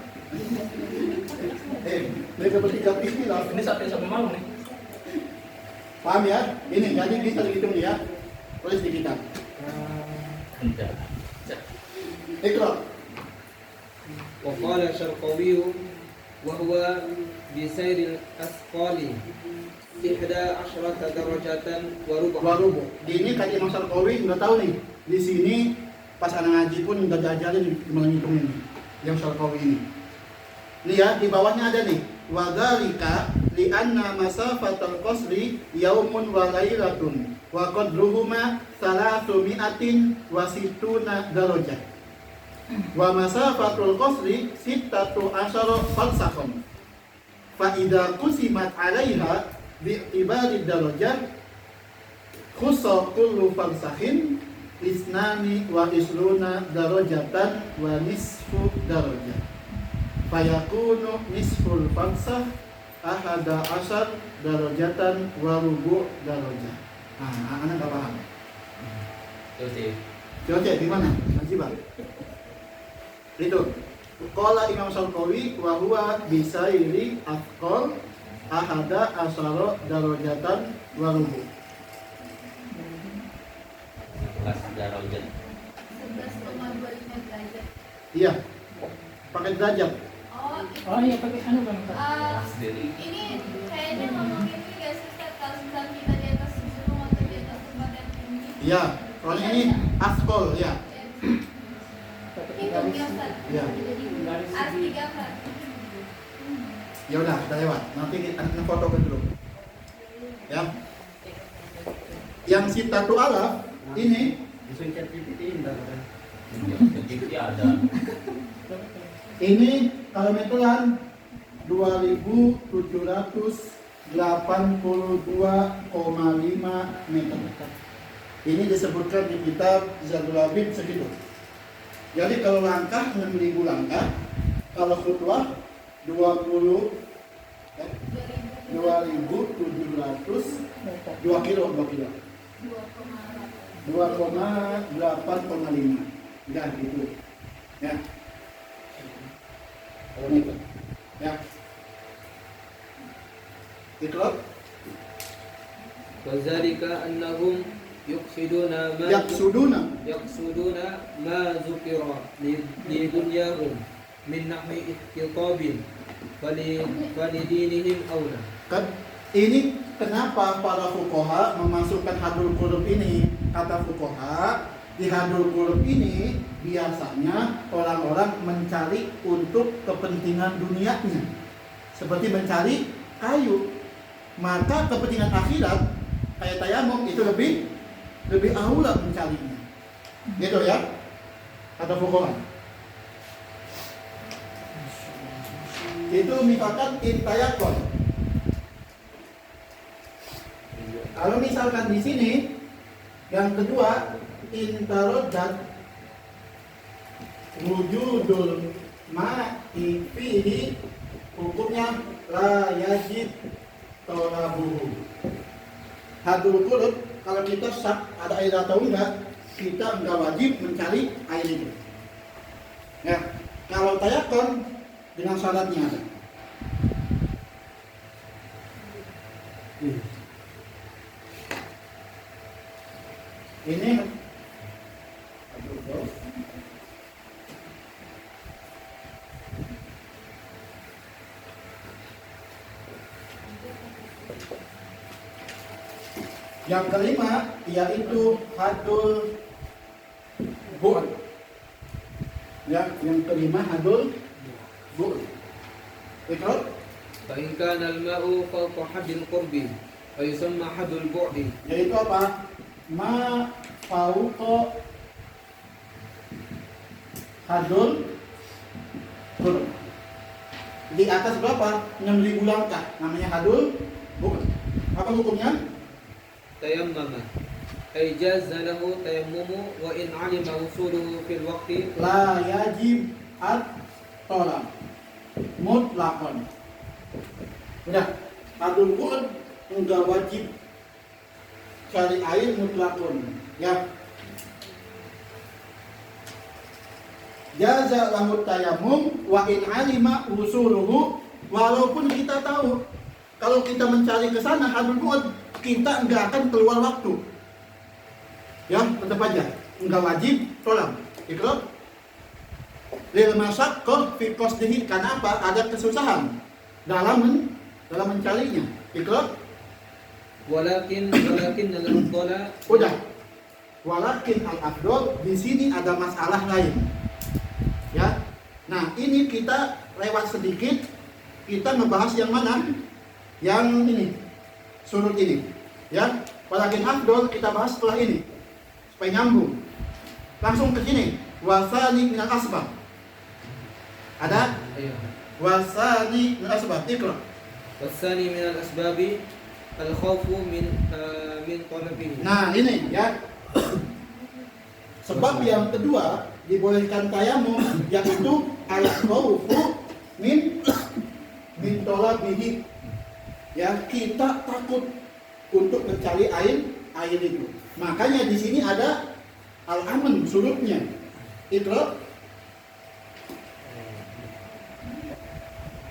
Mereka bertiga ini lah. Ini sampai malam nih. Paham ya? Ini jadi bisa dihitung ya. Tulis di kitab. Enggak. Ikra. وقال الشرقاوي وهو بسير الأثقال 11 درجة وربع. Warubu. Ini kata Imam Syarqawi udah tahu nih. Di sini pas anak ngaji pun udah diajarin gimana ngitungnya nih. yang Syarqawi ini. Lihat di bawahnya ada nih. Wa dzalika li anna masafatal qasri yaumun wa lailatun wa qadruhuma 360 darajah. Wa masafatul qasri 16 falsafan. Fa idza qusimat 'alaiha bi'tibari darajat khussa kullu falsahin isnani wa isruna darajatan wa nisfu darajah. Fayakunu nisful falsah ahada asar darajatan wa rubu' darajah. Nah, anak nggak paham. Oke, di mana? Najibah. Itu. Qala Imam Syarqawi wa huwa bisairi afqal ahada asara darajatan wa rubu'. 11 darajat. 11,25 derajat. Iya. Pakai derajat. Oh iya pakai anu kan Ustaz. Sendiri. Ini kayaknya ngomongin ini guys Ustaz, kalau misalnya kita di atas gunung atau di atas tempat yang tinggi. Iya, soalnya ini askol ya. Hitung ya Ustaz. Iya. Dari Harus segi digambar. Ya udah, kita lewat. Nanti kita foto dulu. Ya. Yang sitatu alaf ini Jadi ada. ini kalau meteran 2782,5 meter. Ini disebutkan di kitab Zadul Habib segitu. Jadi kalau langkah 6.000 langkah, kalau khutbah 20 ya, 2.700 2 kilo 2,8,5 dan gitu ya. Kalau meter ya. Iqra. Wazalika annahum yuqsiduna Yaksuduna ma zukira li dunyahum min nahwi ittiqabin falidinihim awla. kan ini kenapa para fuqaha memasukkan hadul qulub ini? Kata fuqaha, di hadul qulub ini biasanya orang-orang mencari untuk kepentingan dunianya, seperti mencari kayu. Maka kepentingan akhirat kayak tayamum itu lebih aula mencarinya. Gitu ya. Kata fuqaha. Itu misalkan intayakon. Kalau misalkan di sini yang kedua intarodat wujudul ma'i fihi, hukumnya la yajib talabuhu. Hadul qulub, kalau kita syak ada air atau enggak, kita enggak wajib mencari air itu. Ya, kalau tayakon dengan syaratnya ada. Ini yang kelima yaitu hadul bu'd. Ya, yang kelima hadul bu'd. Ikut? Fa in kana al-ma'u fawqa haddil qurbi fa yusamma haddul bu'di. Yaitu apa? Ma fauqa hadul bu'd. Di atas berapa? 6.000 langkah. Namanya hadul bu'd. Apa hukumnya? Tayammama ay jazza lahu tayammumu wa in 'alima wusuluhu fil waqti La yajib at-talab mutlaqan. Udah, hadul bu'd enggak wajib cari air mutlaqan. Ya. Jaza lahu tayammum wa in alima usuluhu, walaupun kita tahu kalau kita mencari ke sana hadul bu'd, kita enggak akan keluar waktu. Ya, tetap aja enggak wajib tolak. Ikrar lil masyaqqah fi qasdihi, karena apa? Ada kesusahan dalam mencarinya. Ikrar walakin al-afdala udah. Walakin al-afdal di sini ada masalah lain. Ya. Nah, ini kita lewat sedikit, kita ngebahas yang mana? Yang ini, surut ini. Ya, walakin afdol kita bahas setelah ini supaya nyambung. Langsung ke sini. Wasani minal asbab. Ada? Iya. Wasani minal asbab. Iqra. Wasani minal asbabi al-khawfu min talabihi. Nah, ini ya. Sebab yang kedua dibolehkan tayamum yaitu al-khawfu min talabihi. Ya, kita takut untuk mencari air itu. Makanya di sini ada al-aman surutnya. Iqra.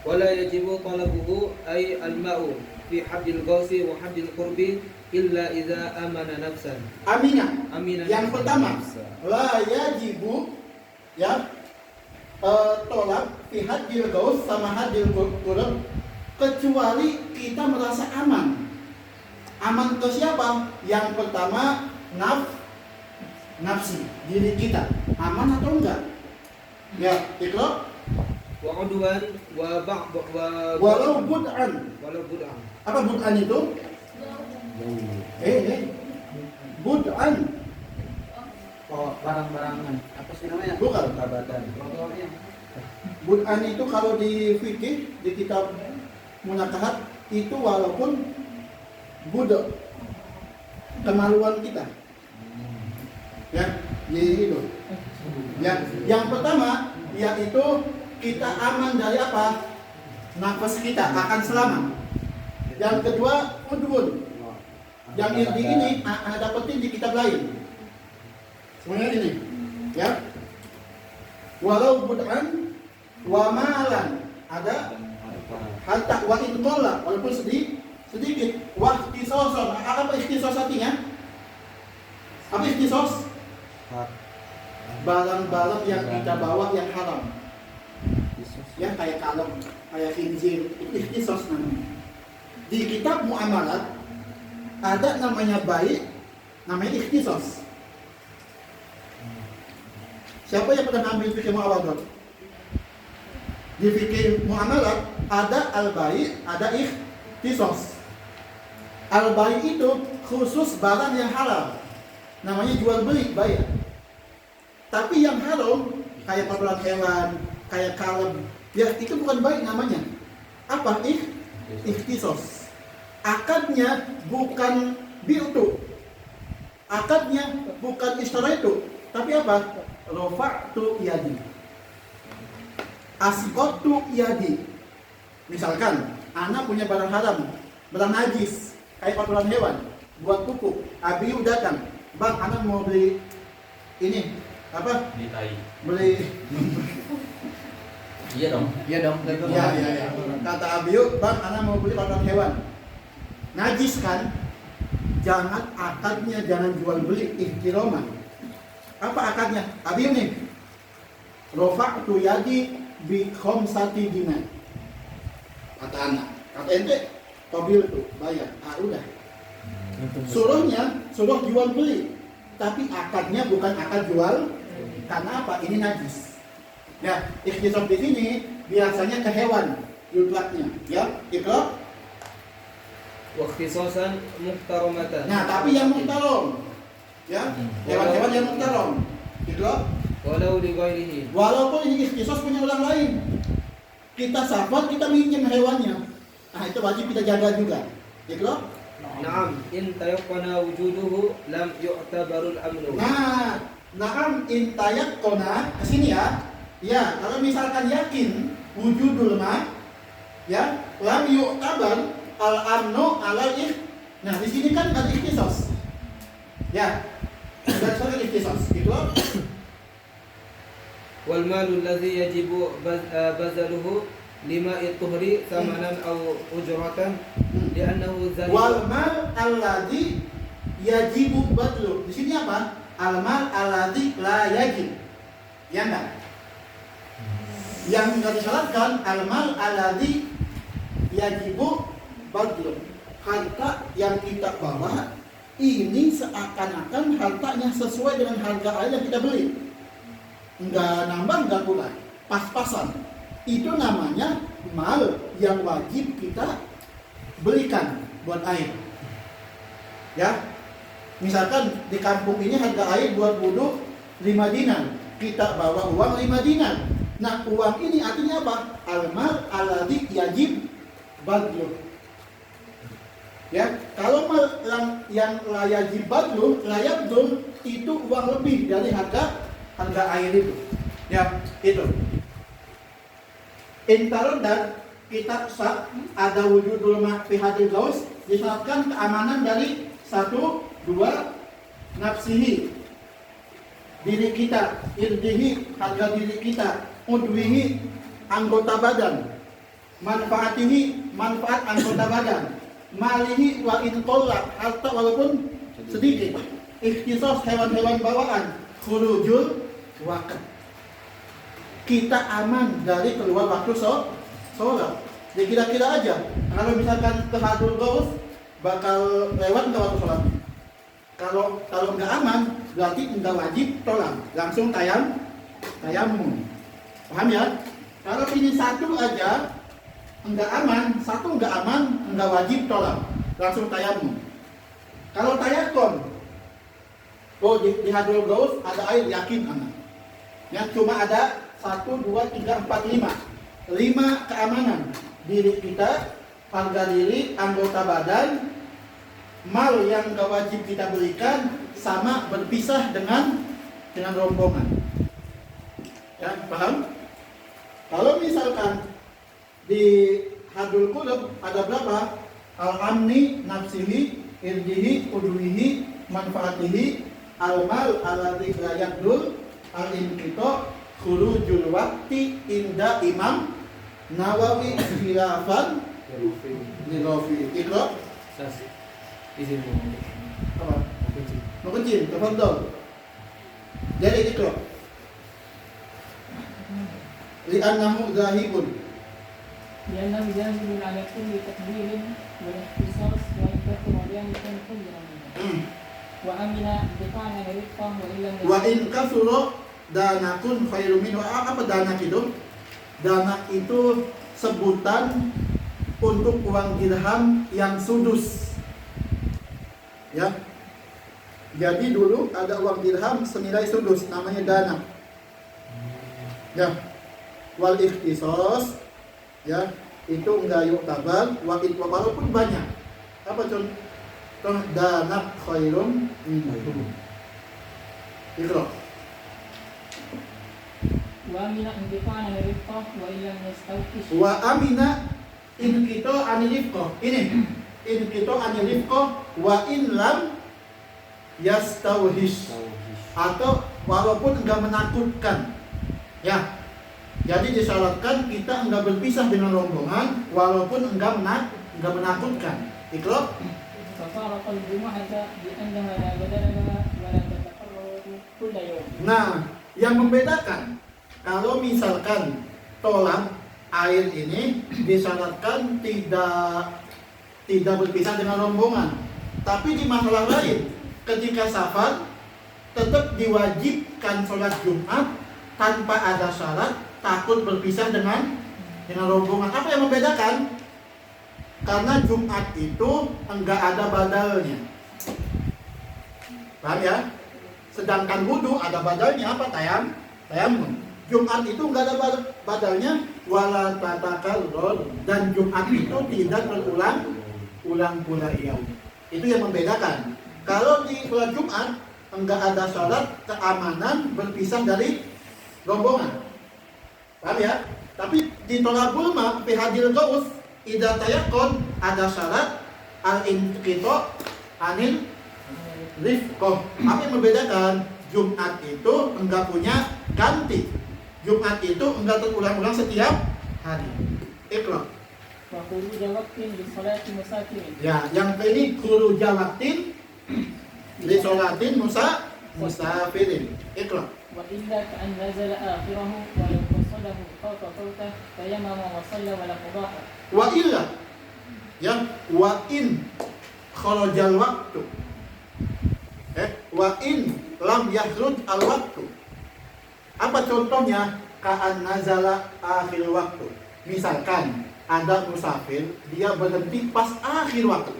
Wala yajibu talabuhu ay al-ma'u fi haddil ghausi wa haddil qurbi illa idza amana nafsan. Aminah. Yang pertama, la yajibu ya tolak fi haddil ghaus sama haddil qurb kecuali kita merasa aman. Aman ke siapa? Yang pertama nafsi, diri kita. Aman atau enggak? Ya, Iqra. Wa udwan wa Walau bud'an. bud'an. Apa bud'an itu? Bud'an. Oh, barang-barangan. Apa sih namanya? Bukan. Kabatan. Trotoarnya. Bud'an itu kalau di fikih, di kitab munakahat itu walaupun budak kemaluan kita. Ya, itu. Ya, yang pertama yaitu kita aman dari apa? Nafas kita akan selamat. Yang kedua, udwun. Yang ini Anda dapetin di kitab lain. Semuanya ini, ya. Walau bud'an wa malan, ada hatta wa in qalla, walaupun sedikit. Wa ikhtisasan. Apa ikhtisas artinya? Apa ikhtisas? Barang-barang yang kita bawa yang haram. Ya, kayak kalem, kayak khinzir, itu ikhtisas namanya. Di kitab muamalat ada namanya baik, namanya ikhtisas. Siapa yang pernah ambil fikih muamalat? Di fikih muamalat ada al-baik, ada ikhtisas. Al-baik itu khusus barang yang halal, namanya jual beli, bayar. Tapi yang haram kayak kotoran hewan, kayak kalem, ya itu bukan baik namanya. Apa? Ikhtisas. Akadnya bukan biltu, akadnya bukan istaraitu, tapi apa? Rofa'tu yadi, asqatu yadi. Misalkan anak punya barang haram, barang najis, kayak kotoran hewan, buat pupuk. Abiu datang, bang, anak mau beli ini apa? Beli. Iya dong. Ya. Kata Abiu, bang, anak mau beli kotoran hewan. Najis kan? Jangan akadnya, jangan jual beli ihtiroman. Apa akadnya? Abiu nih. Rofa'tu yadi bi khamsati dinar. Kata anak. Kata ente, tobil tuh bayar. Udah. Suruh jual beli. Tapi akadnya bukan akad jual. Karena apa? Ini najis. Ya, ikhtisas di sini biasanya ke hewan yutlaknya, ya. Iqra. Wa ikhtisasan muhtaramatan. Nah, tapi yang muhtaram, ya, hewan-hewan yang muhtaram. Iqra. Walau li ghairihi. Walaupun ini ikhtisas punya orang lain, kita safar, kita minjem hewannya. Nah, itu wajib kita jaga juga. Iqra. Naam, in tayaqqana wujuduhu lam yu'tabarul amnu. Na'am in tayaqqana, kesini ya. Ya, kalau misalkan yakin wujudul ma, ya, lam yu'tabar al-amnu ala Nah, di sini kan ada ikhtisas. Ya. Ada soal ikhtisas. Itu Wal malu alladhi yajibu bazaluhu lima tuhri thamanan aw ujratan li'annahu zalika. wal mal alladhi yajibu badlu. Di sini apa? Al mal alladhi la yajib. Ya enggak? Yang enggak disyaratkan al mal alladhi yajibu badlu. Harta yang kita bawa ini seakan-akan hartanya sesuai dengan harga air yang kita beli. Enggak nambah, enggak kurang. pas-pasan. Itu namanya mal yang wajib kita belikan buat air. Ya, misalkan di kampung ini harga air buat wudhu 5 dinar, kita bawa uang 5 dinar. Nah, uang ini artinya apa? Al-mal alladzi yajib badluh. Ya, kalau mal yang yajib badluh, layak dul, itu uang lebih dari harga air itu. Ya, itu. Intarodan kita sah ada wujudul ma fi hadil gaus, disebabkan keamanan dari 1, 2 nafsihi, diri kita, irdihi, harga diri kita, udwihi, anggota badan, manfaatihi, manfaat anggota badan, malihi wa in qalla, harta walaupun sedikit, ikhtisos hewan-hewan bawaan, khurujul waqt. Kita aman dari keluar waktu sholat. Jadi kira-kira aja, kalau misalkan ke hadul gaus bakal lewat nggak waktu sholat? Kalau nggak aman, berarti nggak wajib tolak, langsung tayamum. Paham ya? Kalau ini satu aja nggak aman, nggak wajib tolak, langsung tayamum. Kalau tayakon, di hadul gaus ada air, yakin aman. Ya, cuma ada 1, 2, 3, 4, 5 keamanan diri kita, harga diri, anggota badan, mal yang gak wajib kita berikan, sama berpisah dengan rombongan. Ya, paham? Kalau misalkan di hadul qulub ada berapa? Al-amni, nafsihi, irdihi, udwihi, manfaatihi, al-mal alladzi la yadul, al-inqita, khurujul waqti inda Imam Nawawi khilafan Nirofi. Ikra. Izin Apa? Mau kencing, tafadhol. Jadi ikra. Li'annahu zahibun. لأنه جاهل على كل تقدير والاختصاص وإثبات مبين قدرا وأمن بطعن رفقه وإن لم Wa in kasuro danakun khairu minhu. Apa danak itu? Danak itu sebutan untuk uang dirham yang sudus. Ya. Jadi dulu ada uang dirham senilai sudus, namanya danak. Ya. Wal ikhtisos, ya, itu enggak yuktabar, walaupun banyak. Apa contoh danak khairum minhu? Ikra. وأمن انقطاعا عن الرفقة وإن لم يستوفش Wa amina in kita anilifqah. Ini in kita anilifqah wa in lam yastauhish, atau walaupun enggak menakutkan. Ya. Jadi disyaratkan kita enggak berpisah dengan rombongan walaupun enggak menakutkan. Ikra. ففارق الجمعة بأنها لا بدل لها ولا تتقرر كل يوم. Nah, yang membedakan kalau misalkan tolak air ini disyaratkan tidak berpisah dengan rombongan. Tapi di masalah lain, ketika safar tetap diwajibkan sholat Jumat tanpa ada syarat takut berpisah dengan rombongan. Apa yang membedakan? Karena Jumat itu enggak ada badalnya. Paham ya? Sedangkan wudhu ada badalnya apa? Tayamum. Jumat itu enggak ada badalnya, wala tatakarrur, dan Jumat itu tidak berulang pula yaum. Itu yang membedakan. Kalau di sholat Jumat enggak ada syarat keamanan berpisah dari rombongan. Paham ya? Tapi di tolabul ma fi hadil gaus idza tayaqqan ada syarat al-inqita anil rifqah. Apa yang membedakan? Jumat itu enggak punya ganti. Jumat itu enggak terulang-ulang setiap hari. Iqra. وخروج وقت لصلاة مسافر. Ya, yang ini khuruja waqtin li sholatin musafirin. Iqra. وإلا كأن نزل آخره ولو قصده فوق فوته تيمم وصلى ولا قضاء. Wa illa, ya, wa in kharajal waktu, wa in lam yakhruj al waktu. Apa contohnya? ka'an nazala akhir waktu. Misalkan ada musafir, dia berhenti pas akhir waktu.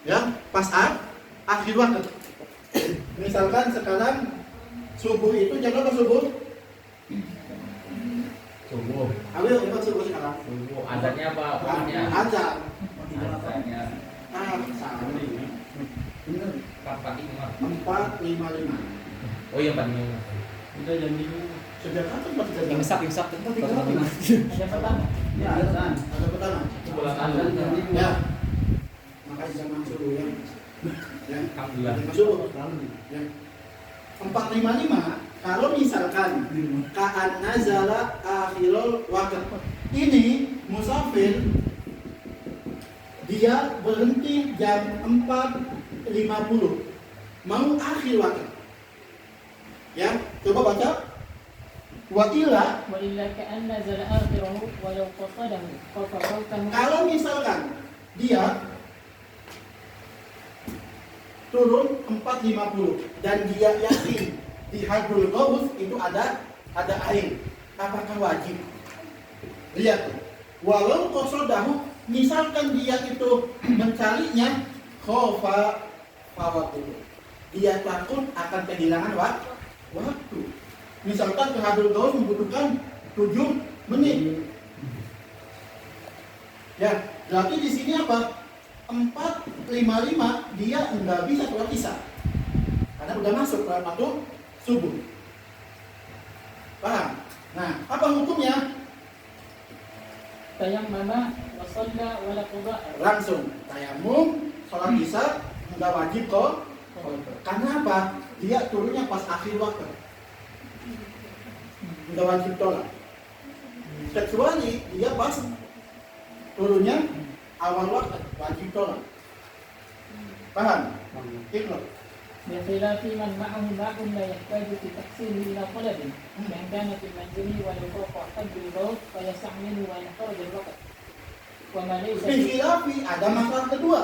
Ya, pas akhir waktu. Misalkan sekarang subuh itu jam berapa subuh? Subuh. Ayo lewat subuh sekarang. Subuh. Azannya apa? Pokoknya. Azan. Azannya. Salah. Bener. 4.55. Oh iya 45. Udah jam 5. Sejak kapan Pak tidak? Imsak Tadi Kalau kapan? Ada pertama. Ya, azan. Ada pertama. Bulan azan. Ya. Makanya zaman subuh ya. Ya. Alhamdulillah. Jam subuh. Ya. 4.55 kalau misalkan ka'an nazala akhirul waqt. Ini musafir dia berhenti jam 4.50. Mau akhir waktu. Ya, coba baca. Wa illa, وإلا كأن نزل آخره ولو قصده ففررته. kalau misalkan dia turun 4.50 dan dia yakin di Hadrul Ghaus itu ada air, apakah wajib? Lihat, walau qasadahu, misalkan dia itu mencarinya khofa fawatuhu, dia takut akan kehilangan waktu. Misalkan ke Hadrul Ghaus membutuhkan 7 menit. Ya, berarti di sini apa? 4.55 dia nggak bisa sholat isya karena udah masuk dalam waktu subuh. Paham? Nah, apa hukumnya? تيمم وصلى ولا قضاء. Langsung tayamum, sholat isya nggak wajib kok. Karena apa? Dia turunnya pas akhir waktu. Nggak wajib tolak. Kecuali dia pas turunnya awal waktu, wajib tolak. Paham? Ikhlas. بخلاف من معه ماء لا يحتاج في تحصيله إلى طلب كأن كان في منزله ولو فوق حد البوت فيستعمله وإن خرج الوقت وما ليس Bihilafi ada masalah kedua,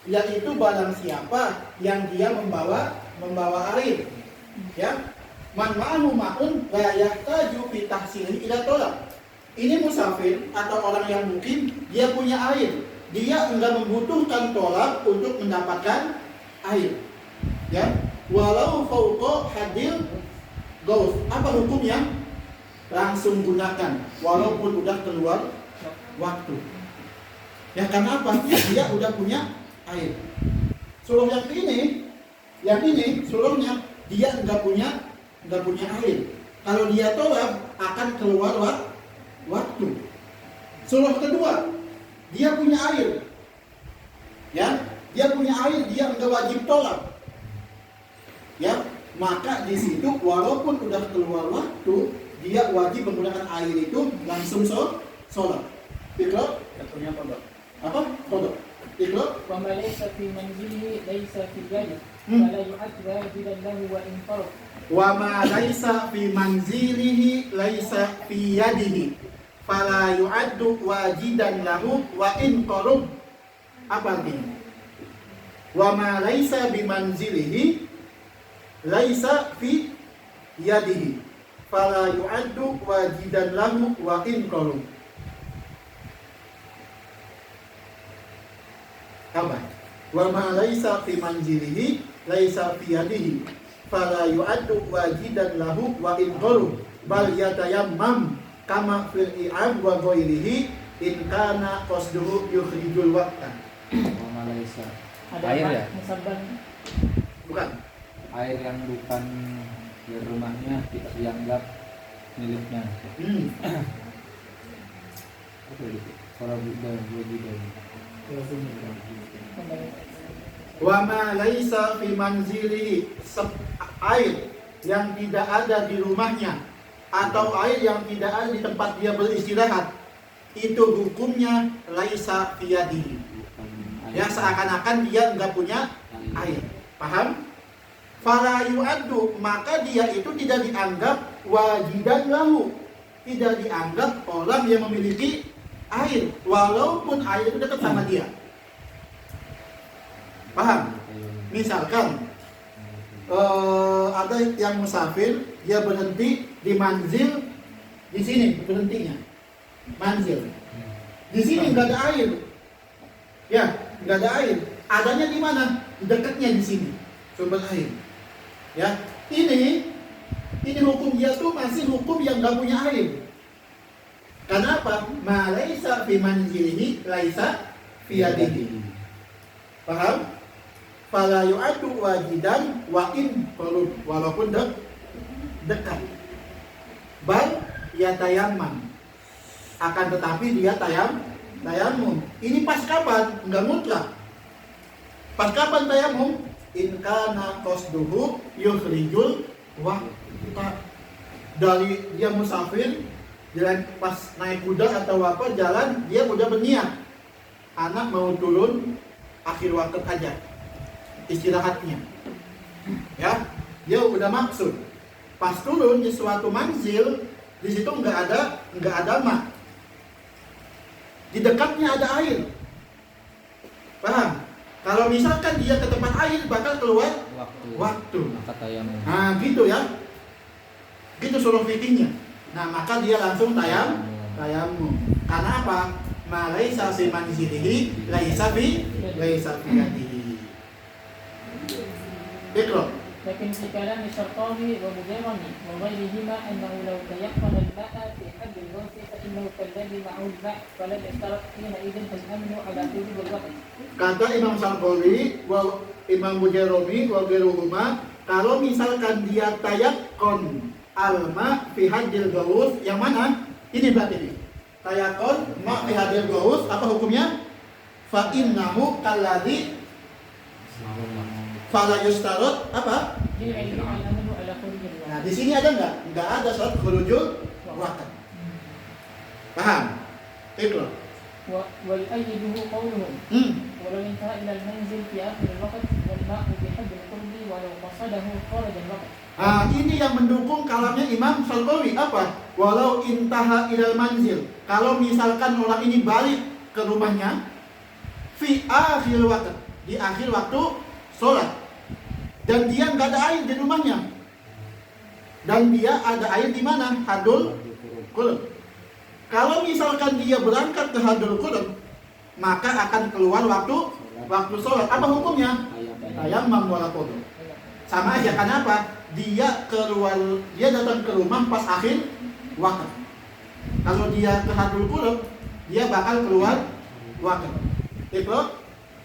yaitu barang siapa yang dia membawa air, ya, man ma'ahu ma'un la yahtaju fi tahsilihi ila tolak. Ini musafir atau orang yang mungkin dia punya air, dia enggak membutuhkan tolak untuk mendapatkan air, ya, walau fauqa hadil gaus. Apa hukumnya? Langsung gunakan walaupun udah keluar waktu. Ya, karena apa? Dia udah punya air. Suruh yang ini suruhnya dia nggak punya air. Kalau dia tolak akan keluar waktu. Suruh kedua, dia punya air. Ya, dia punya air, dia nggak wajib tolak. Ya, maka di situ walaupun udah keluar waktu, dia wajib menggunakan air itu langsung sholat. Ikhlas? Punya apa, Mbak? Apa? Kodok. Ikhlas? وما ليس في منزله ليس في يده Hmm. فلا يعد واجبا له وإن فرض. Wa ma laisa fi manzilihi laisa fi yadihi fala yu'addu wajidan lahu wa in qarub. Apa artinya? Wa ma laisa bi manzilihi laisa fi yadihi fala yu'addu wajidan lahu wa in qarub. Apa? Wa ma laisa fi manzilihi laisa fi yadihi fala yu'addu wajidan lahu wa in qarub bal yatayammam kama fil i'ab wa ghairihi in kana qasduhu yukhrijul waqta. Malaysia. Ada Air apa? ya? Musabban. Bukan. Air yang bukan di rumahnya tidak dianggap miliknya. Kalau bukan Wa ma laisa fi manzilihi, air yang tidak ada di rumahnya atau air yang tidak ada di tempat dia beristirahat, itu hukumnya laisa fi yadihi. Ya, seakan-akan dia enggak punya air. Paham? Fala yu'addu, maka dia itu tidak dianggap wajidan lahu, tidak dianggap orang yang memiliki air walaupun air itu dekat sama dia. Paham? Misalkan ada yang musafir, dia berhenti di manzil Di sini berhentinya. Manzil. Di sini nggak ada air. Ya, nggak ada air. Adanya di mana? Dekatnya di sini. Sumber air. Ya, ini hukum dia tuh masih hukum yang nggak punya air. Karena apa? Ma laisa fi manzilihi laisa fi yadihi. Paham? Fala yu'addu wajidan wa in perlu walaupun dekat. Bal yatayammam. Akan tetapi dia tayamum. Ini pas kapan? Enggak mutlak. Pas kapan tayamum? In kana qasduhu yukhrijul waqta. Dari dia musafir, jalan pas naik kuda atau apa jalan, dia udah berniat anak mau turun akhir waktu aja istirahatnya. Ya, dia udah maksud. Pas turun di suatu manzil, di situ nggak ada mak. Di dekatnya ada air. Paham? Kalau misalkan dia ke tempat air bakal keluar waktu. Maka tayamum. Nah, gitu ya. Gitu suruh fikihnya. Nah, maka dia langsung tayamum. Karena apa? Ma laisa fi manzilihi laisa fi yadihi. Ikra. لكن في كلام الشرطاوي ومجرمي وغيرهما أنه لو تيقن الماء في حد الغوث فإنه كالذي معه الماء فلم يشترط حينئذ الأمن على وجوب الوقت. Kata Imam Syarqawi wa Imam Mujarrami wa ghairuhuma, kalau misalkan dia tayakkon alma fi hadil gaus, yang mana? Ini berarti ini. Tayakkon ma fi hadil gaus, apa hukumnya? Fa innahu kalladzi fala yustarot apa? Nah, di sini ada nggak? Nggak ada syarat khurujul waqt. Paham? Ikra. ويؤيده قولهم ولو انتهى إلى المنزل في آخر الوقت والماء بحد القرب ولو قصده خرج الوقت. Nah, ini yang mendukung kalamnya Imam Syarqawi apa? Walau intaha ilal manzil. Kalau misalkan orang ini balik ke rumahnya fi akhir waktu, di akhir waktu sholat, dan dia nggak ada air di rumahnya, dan dia ada air di mana? Hadul qulub. Kalau misalkan dia berangkat ke hadul qulub, maka akan keluar waktu sholat. Apa hukumnya? Tayammum wala qudhu. Sama aja. Kenapa? Dia datang ke rumah pas akhir waktu. Kalau dia ke hadul qulub, dia bakal keluar waktu. Itu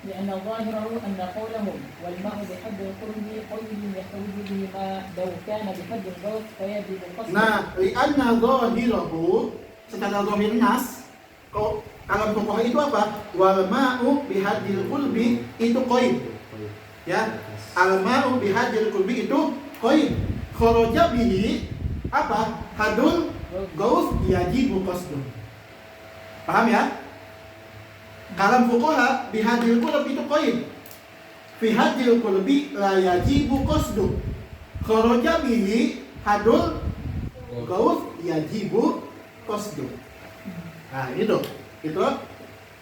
لأن ظاهره أن قولهم والماء بحد القرب قول يخرج به ما لو كان بحد الغوث فيجب القصد. Nah, li'anna zahirahu, secara zahir nas, kalau fuqaha itu apa? Wal ma'u bihadil qulbi, itu qaid. Ya, al ma'u bihadil qulbi itu qaid. Kharaja bihi apa? Hadul gaus yajibu qasdu. Paham ya? Kalam fuqaha bihadil qulub itu qaid. Fi hadil qulbi la yajibu qasdu. Kharaja bihi hadul gaus yajibu qasdu. Nah, itu.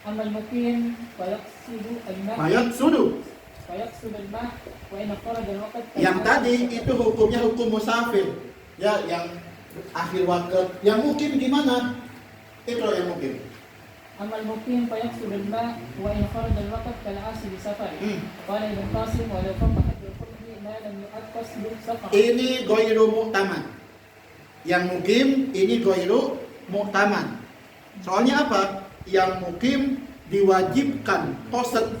أما المقيم فيقصد الماء فيقصد الماء وإن خرج الوقت. Yang tadi itu hukumnya hukum musafir. Ya, yang akhir waktu. Yang mukim gimana? Itu yang mukim. أما المقيم فيقصد الماء وإن خرج الوقت كالعاصي بسفر. قال ابن قاسم ولو قام حد القرب ما لم يعد قصد سفر. Ini ghairu mu'taman. Yang mukim ini ghairu mu'taman. Soalnya apa? Yang mukim diwajibkan qasd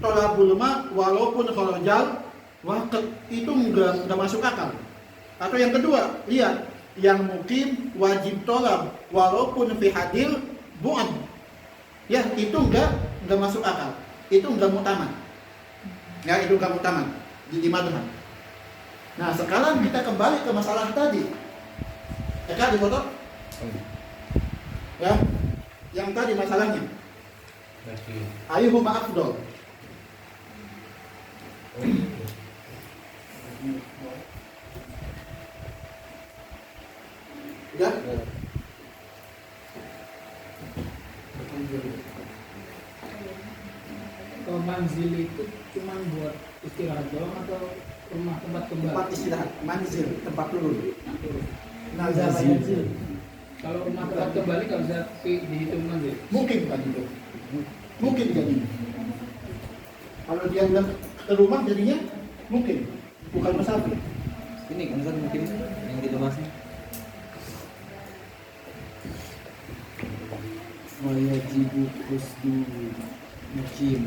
thalabul ma walaupun kharajal waqt, itu enggak masuk akal. Atau yang kedua, lihat, yang mukim wajib thalab walaupun fi hadil bu'ad. Ya, itu enggak masuk akal. Itu enggak mutaman. Ya, itu enggak mutaman di madhab. Nah, sekarang kita kembali ke masalah tadi. Ya, di foto? Ya. Yang tadi masalahnya. Ayyuhuma afdal? Ya. Kalau manzil itu cuma buat istirahat doang atau rumah tempat kembali? Tempat istirahat, manzil, tempat turun. Nazar manzil. Kalau rumah tempat kembali nggak bisa dihitung manzil. Mungkin kan itu. Mungkin jadinya. Kalau dia udah ke rumah jadinya mungkin bukan musafir. Ini kan Ustaz mungkin yang kita bahas nih. Wajibu kusdu mukim.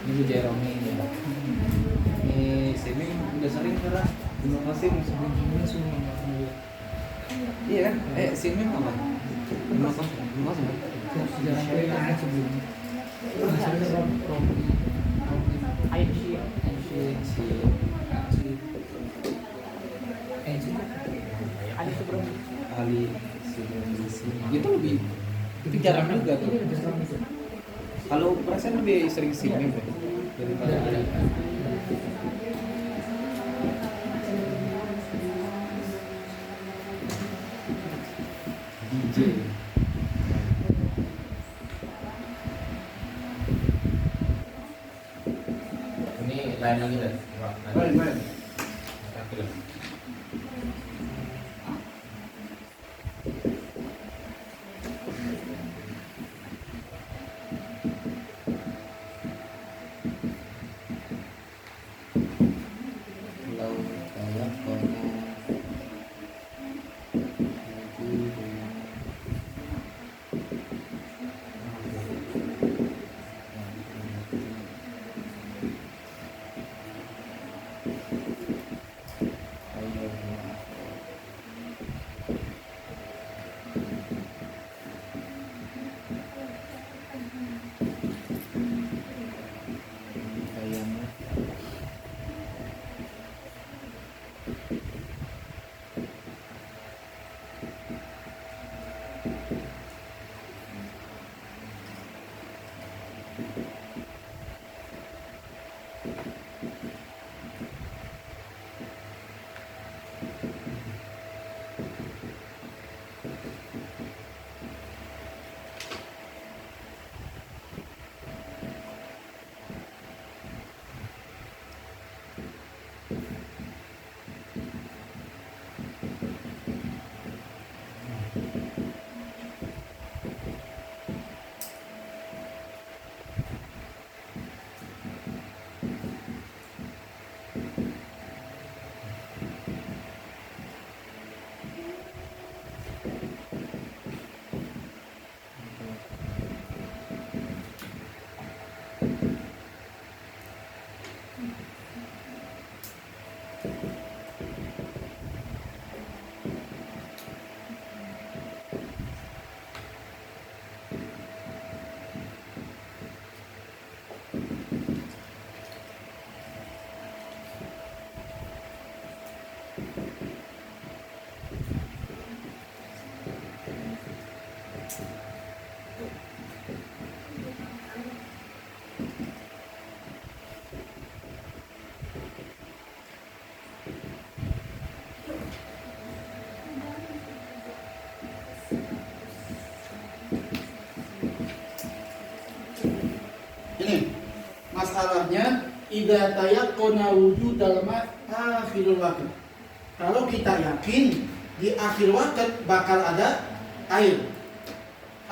Ini Jerome ini. Ini sini udah sering karena terima kasih sebelumnya semua. Iya kan? Sini apa? Terima kasih. Sejarah perjalanan sebelumnya. Ali sebelum di sini. Itu lebih itu jarang juga tuh. Kalau perasaan lebih sering sini daripada Ali. DJ. Ini lain lagi deh. Baik. Lau kayak kono. Ini masalahnya idza tayaqqana wujudal ma' akhirul waqt. Kalau kita yakin di akhir waktu bakal ada air.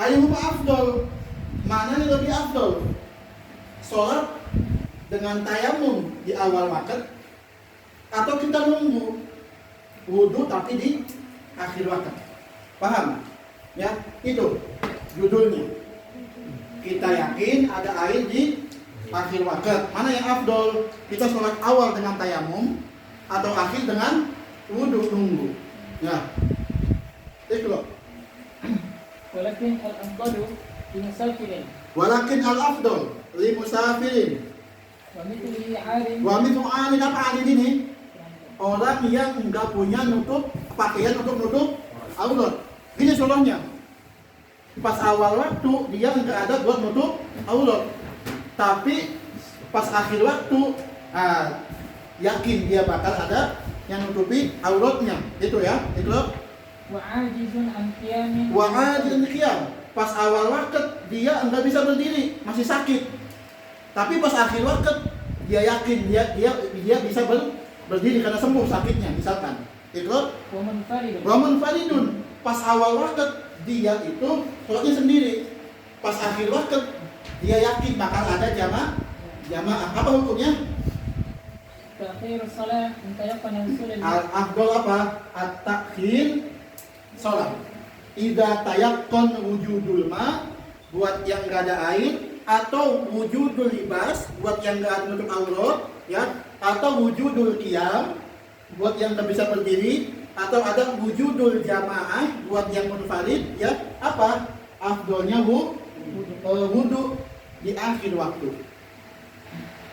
Ayyuhuma afdal? Mana yang lebih afdal? Sholat dengan tayamum di awal waktu atau kita nunggu wudu tapi di akhir waktu? Paham? Ya, itu judulnya. Kita yakin ada air di akhir waktu. Mana yang afdol? Kita sholat awal dengan tayamum atau akhir dengan wudu nunggu. Ya, itu. Walakin al-afdalu limusafirin Walakin al-afdol li musafirin. wa mithli 'alim Wa mithlu alin, apa alin ini? Orang yang enggak punya nutup pakaian untuk nutup aurat. Gini contohnya. Pas awal waktu dia enggak ada buat nutup aurat. Tapi pas akhir waktu yakin dia bakal ada yang nutupi auratnya. Itu ya, itu. وعاجز عن قيام Wa'adil qiyam. Pas awal waktu dia enggak bisa berdiri, masih sakit. Tapi pas akhir waktu dia yakin dia bisa berdiri karena sembuh sakitnya misalkan. Itu ومنفرد Wamun faridun. Pas awal waktu dia itu sholatnya sendiri. Pas akhir waktu dia yakin bakal ada jamaah. Apa hukumnya? تأخير الصلاة إن تيقن وصول الوقت. Al-afdol apa? At-takhir sholat. Idza tayaqqan wujudul ma buat yang enggak ada air, atau wujudul libas buat yang enggak ada nutup aurat, ya, atau wujudul qiyam buat yang enggak bisa berdiri, atau ada wujudul jamaah buat yang munfarid, ya. Apa? Afdolnya wudu di akhir waktu.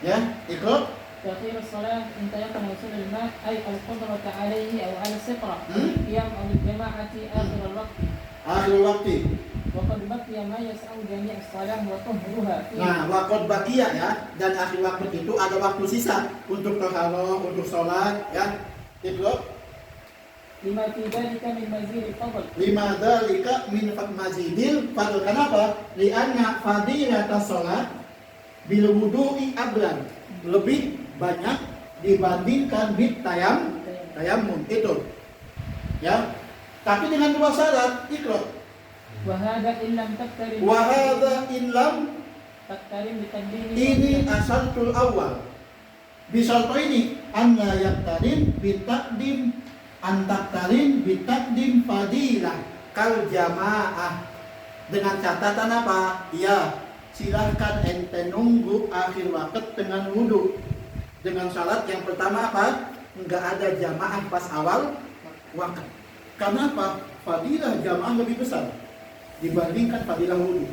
Ya, ikut. تأخير الصلاة إن تيقن وصول الماء أي القدرة عليه أو على السترة القيام أو الجماعة آخر الوقت Akhir waktu. وقد بقي ما يسع جميع الصلاة وطهرها فيه. Nah, waktu bakia ya, dan akhir waktu itu ada waktu sisa untuk taharah, untuk sholat, ya. Itu لما في ذلك من مزيد الفضل. lima dzalika min mazidil fadl. Kenapa? Lianna fadilatas sholat bil wudu'i ablan. Lebih banyak dibandingkan bit tayamum itu. Ya. Tapi dengan dua syarat, ikrar. وهذا إن لم تقترن Wa hadza in lam تقترن بتقديم ini asalul awal. Bisalto ini an la yaktarin bitaqdim antaktarin bitaqdim fadilah kal jamaah. Dengan catatan apa? Ya, silahkan ente nunggu akhir waktu dengan wudu. Dengan syarat yang pertama apa? Enggak ada jamaah pas awal waktu. Karena apa? Fadilah jamaah lebih besar dibandingkan fadilah wudu.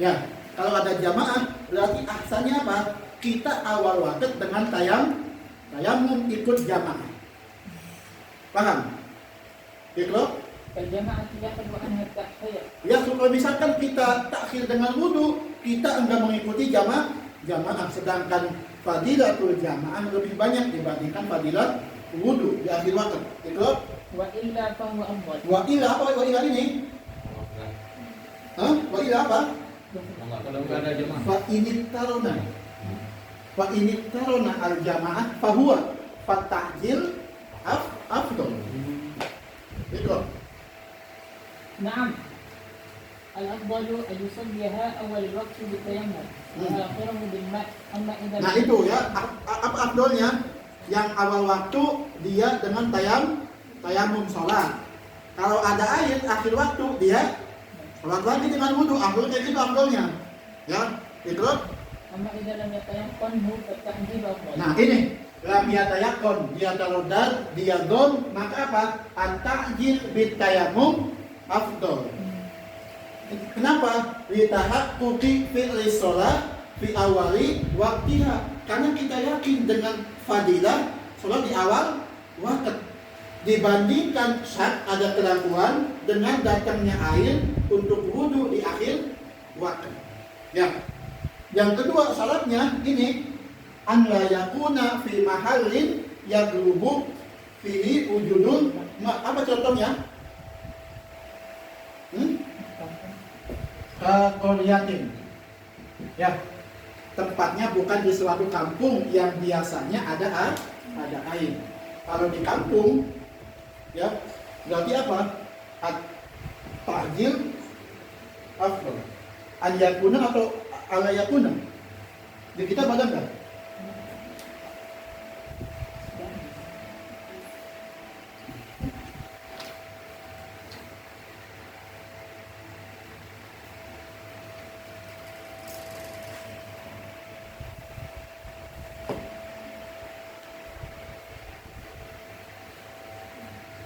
Ya, kalau ada jamaah berarti ahsannya apa? Kita awal waktu dengan tayamum ikut jamaah. Paham? Gitu? الجماعة يأخذ عنها التأخير. Ya, kalau misalkan kita takhir dengan wudu, kita enggak mengikuti jamaah, sedangkan fadilatul jamaah lebih banyak dibandingkan fadilat wudu di akhir waktu. Gitu? وإلا فهو أفضل. Wa ila apa? Wa ila ini? Hah? Wa ila apa? Kalau nggak ada jemaah. Fa ini tarona al jamaah fahuwa fatahjil afdol. Gitu. نعم الأفضل أن يصليها أول الوقت بالتيمم وآخره بالماء. أما إذا Nah itu ya, apa afdolnya? Yang awal waktu dia dengan tayamum sholat. Kalau ada air akhir waktu dia sholat lagi dengan wudu. Afdol kayak gitu afdolnya. Ya, itu. أما إذا لم يتيقنه فالتعجيل أفضل. Nah ini lam yatayakkon, dia tarodar, dia gon, maka apa? At-ta'jil bit tayamum afdol. Kenapa? Litahaqquqi fi'li sholat fi awali waktiha. Karena kita yakin dengan fadilah sholat di awal waktu dibandingkan saat ada keraguan dengan datangnya air untuk wudu di akhir waktu. Ya. Yang kedua syaratnya ini an la yakuna fi mahallin yaglubu fihi wujudun. Apa contohnya? Qaryatun. Ya. Tempatnya bukan di suatu kampung yang biasanya ada air. Kalau di kampung ya, berarti apa? At-ta'jil afdal. An yakuna atau ala yakuna. Di kitab ada enggak?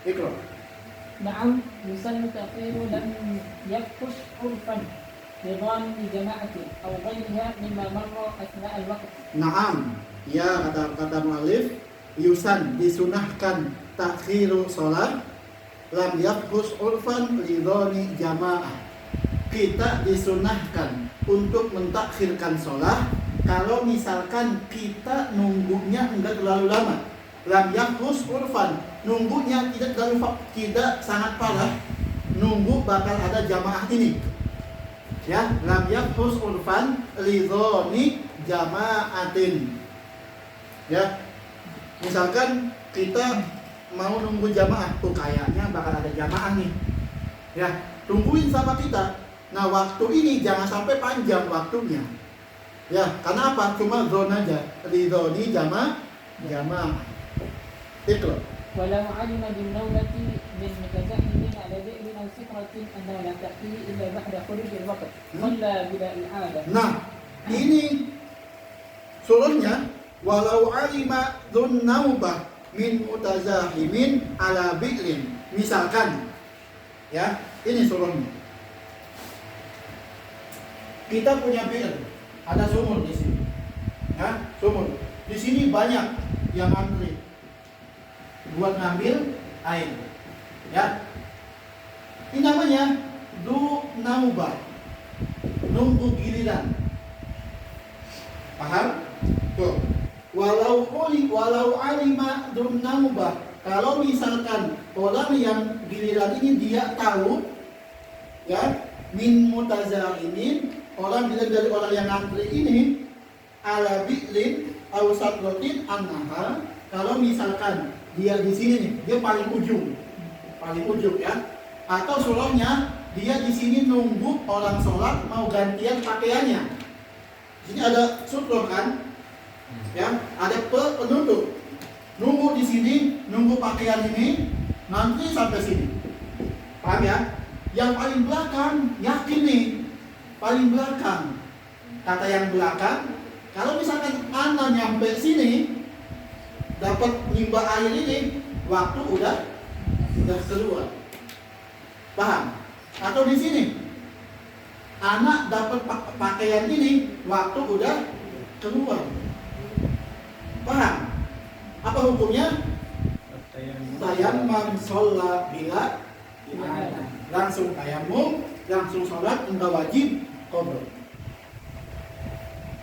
Ikra. نعم يسن تأخير لم يفحش عرفا لظان جماعة أو غيرها مما مر أثناء الوقت. Naam. Ya, kata mu'alif, yusan disunahkan takhiru sholat lam yafhus urfan lidhoni jamaah. Kita disunahkan untuk mentakhirkan sholat kalau misalkan kita nunggunya enggak terlalu lama. Lam yakhus urfan, nunggunya tidak sangat parah. Nunggu bakal ada jamaah ini. Ya, lam yakhus urfan lidhoni jamaatin. Ya. Misalkan kita mau nunggu jamaah, tuh kayaknya bakal ada jamaah nih. Ya, tungguin sama kita. Nah, waktu ini jangan sampai panjang waktunya. Ya, karena apa? Cuma zona aja. Ridhoni jamaah. Itu. ولو علم بالنوبة من متزحم على بئر أو سكرة أنها لا تأتيه إلا بعد خروج الوقت صلى بلا إعادة. Nah, ini surahnya walau alima dzun naubah min mutazahimin ala bi'rin. Misalkan ya, ini surahnya. Kita punya bir, ada sumur di sini. Ya, sumur. Di sini banyak yang antri buat ngambil air. Ya. Ini namanya du naubah. Nunggu giliran. Paham? Tuh. Walau alima dun naubah. Kalau misalkan orang yang giliran ini dia tahu, ya, min mutazahimin, orang bilang dari orang yang antri ini, ala bi'lin au satrotin annaha, kalau misalkan dia di sini nih, dia paling ujung ya, atau surahnya dia di sini nunggu orang sholat mau gantian pakaiannya. Di sini ada sutroh kan, ya, ada penutup. Nunggu di sini, nunggu pakaian ini, nanti sampai sini. Paham ya? Yang paling belakang, yakin nih, paling belakang. Kata yang belakang, kalau misalkan anak nyampe sini, dapat nimba air ini, waktu udah keluar. Paham? Atau di sini, anak dapat pakaian ini, waktu udah keluar. Paham? Apa hukumnya? Tayammum sholat bila langsung tayamum, langsung sholat, enggak wajib qadha.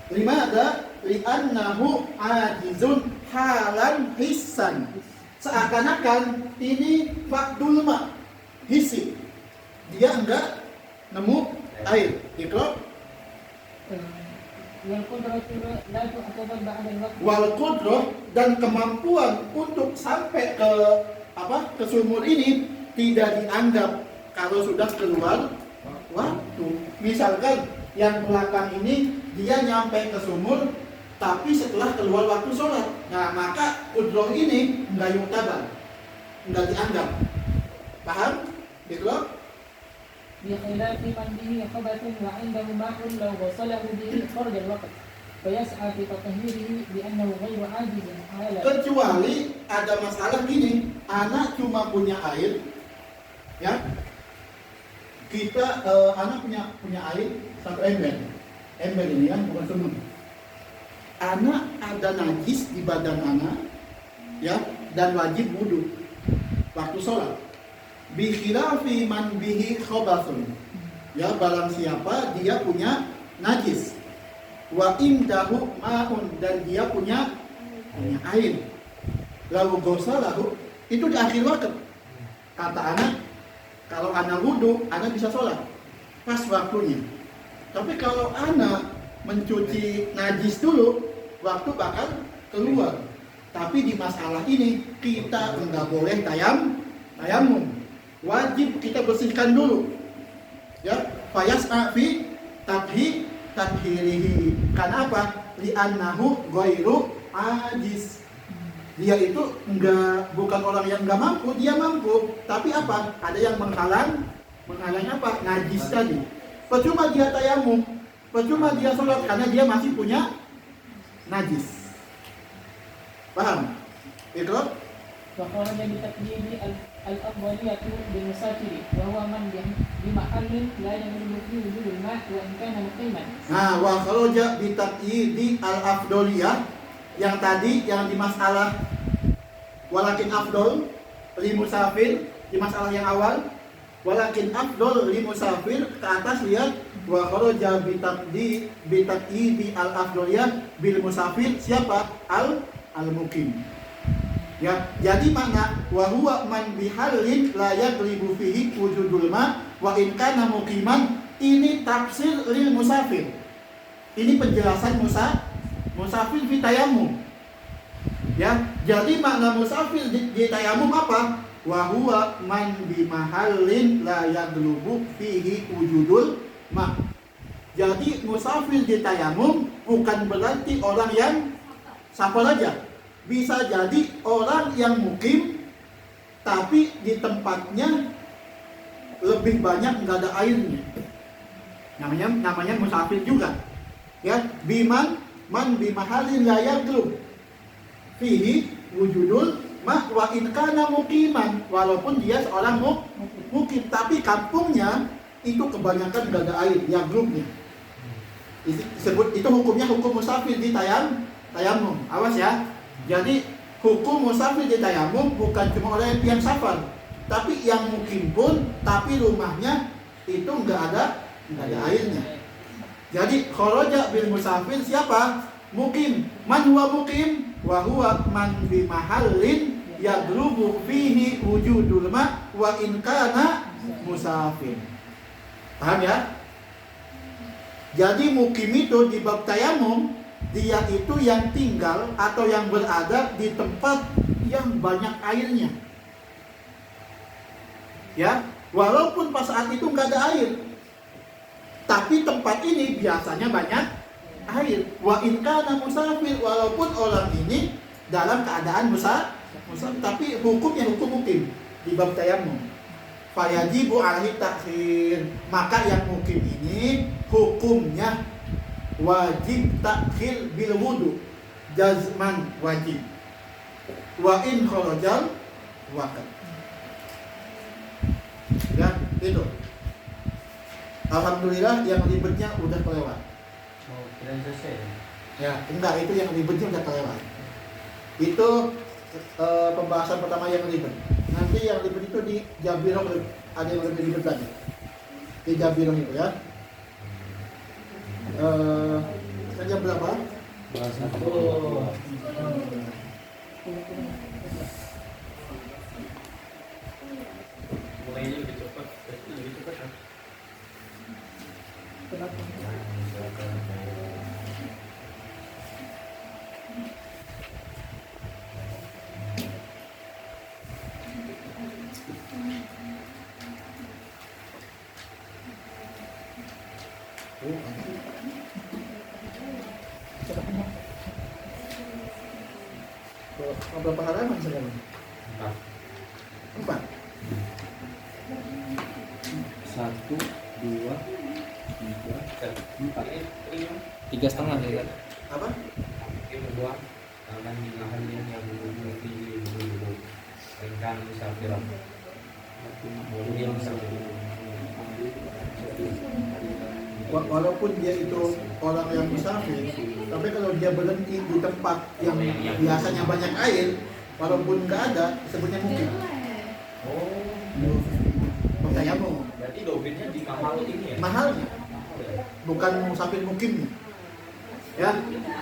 Lima ada li'annahu ajizun halan hissan. Seakan-akan ini fakdul ma hissi. Dia enggak nemu air. Iqra. Wal qudrah, dan kemampuan untuk sampai ke sumur ini tidak dianggap kalau sudah keluar waktu. Misalkan yang belakang ini dia nyampe ke sumur tapi setelah keluar waktu sholat, nah maka qudrah ini enggak yuktabar, enggak dianggap. Paham? Iqra. بخلاف من به خبث وعنده ماء لو غسله به خرج الوقت فيسعى في تطهيره بأنه غير عاجز على. Kecuali ada masalah gini, anak cuma punya air, ya. Kita anak punya air satu ember ini ya, bukan sumur. Anak ada najis di badan anak, ya, dan wajib wudu waktu sholat. Bi khilafi man bihi khabathun, ya, barang siapa dia punya najis, wa indahu ma'un, dan dia punya air, lalu ghasalahu, itu di akhir waktu. Kata anak, kalau anak wudu, anak bisa sholat pas waktunya. Tapi kalau anak mencuci najis dulu, waktu bakal keluar. Tapi di masalah ini kita enggak boleh tayamum. Wajib kita bersihkan dulu. Ya, fayas'a fi tathhirihi. Karena apa? Li'annahu ghairu ajiz. Dia itu bukan orang yang enggak mampu, dia mampu. Tapi apa? Ada yang menghalang apa? Najis tadi. Percuma dia tayamum, percuma dia sholat karena dia masih punya najis. Paham? Itu? وخرج بتقديم الأفضلية بالمسافر وهو من بمحل لا يمل فيه وجود الماء وإن كان مقيما. Nah, wa kharaja bi taqyidi al-afdaliyah, yang tadi yang di masalah walakin afdol li musafir, di masalah yang awal Walakin afdol li musafir ke atas lihat wa kharaja bitaqdi al afdoliyah bil musafir siapa? Al mukim. Ya, jadi makna wa huwa man bihalin la yaghlibu fihi wujudul ma wa in kana muqiman, ini tafsir lil musafir. Ini penjelasan musafir fi tayammum. Ya, jadi makna musafir di tayammum apa? Wa huwa man bi mahallin la yaghlubu fihi wujudul ma. Jadi musafir di tayammum bukan berarti orang yang safar aja. Bisa jadi orang yang mukim tapi di tempatnya lebih banyak nggak ada airnya. Namanya musafir juga. Ya, biman man bi mahallin la yaghlubu fihi wujudul ma wa in kana muqiman, walaupun dia seorang mukim tapi kampungnya itu kebanyakan gak ada air, ya grupnya. Itu hukumnya hukum musafir di tayammum. Awas ya. Jadi hukum musafir di tayammum bukan cuma orang yang safar, tapi yang mukim pun tapi rumahnya itu gak ada airnya. Jadi kharaja bil musafir siapa? Mukim. Man huwa mukim? Wa huwa man bi mahallin yadrubu fihi wujudul ma wa in kana musafir. Paham ya? Jadi mukim itu di bab tayammum, dia itu yang tinggal atau yang berada di tempat yang banyak airnya. Ya, walaupun pas saat itu nggak ada air, tapi tempat ini biasanya banyak air. Wa in kana musafir, walaupun orang ini dalam keadaan musafir, tapi hukumnya hukum mukim di bab tayammum. Fayajibu alaihi takhir, maka yang mukim ini hukumnya wajib takhir bil wudu, jazman wajib. Wa in kharajal waqt. Ya, itu. Alhamdulillah yang ribetnya udah kelewat. Oh, kira selesai. Ya, enggak, itu yang ribetnya udah kelewat. Itu pembahasan pertama yang ribet. Nanti yang ribet itu di Jabirah, ada yang lebih ribet lagi. Di Jabirah itu ya. Jam berapa? Mulainya lebih cepat, lebih cepat kan? Berapa halaman sekarang? 4. 1, 2, 3, 4. 3,5 ya kan? Apa? Kedua, akan dinahan yang lebih rekan musafir. Yang musafir. Walaupun dia itu orang yang musafir, tapi kalau dia berhenti di tempat yang biasanya banyak air, walaupun nggak ada, disebutnya mukim. Oh, Tayammum. berarti dobitnya di mahal ini ya? Mahalnya, bukan musafir mukimnya. Ya,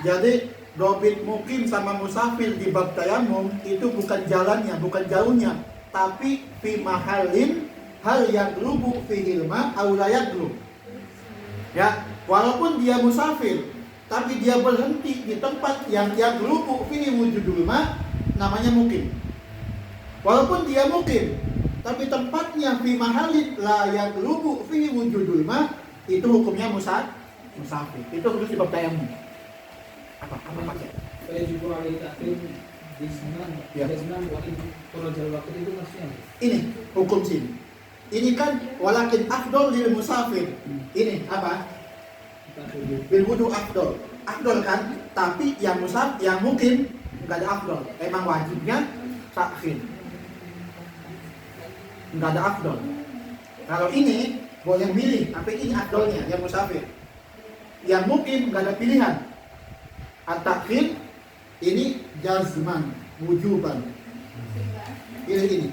jadi dobit mukim sama musafir di bab tayammum itu bukan jalannya, bukan jauhnya, tapi fi mahalin hal yang lubu fi hilma au la yaglub. Ya, walaupun dia musafir, tapi dia berhenti di tempat yang lubu fi wujudul ma, namanya mukim. Walaupun dia mukim, tapi tempatnya fi mahalin la yaghlubu fi wujudul ma, itu hukumnya musafir. Itu harus di bab tayammum. Apa pakai? Fayajibu alaihi takhir jazman. Ya. Jazman wa in kharajal waqt itu maksudnya. Ini hukum sini. Ini kan walakin afdol lil musafir. Ini apa? Bil wudu afdol. Afdol kan, tapi yang musafir, yang mukim enggak ada afdol. Emang wajibnya takhir. Enggak ada afdol. Kalau ini boleh milih, tapi ini afdolnya yang musafir. Yang mukim enggak ada pilihan. At-takhir ini jazman, wujuban. Pilih ini.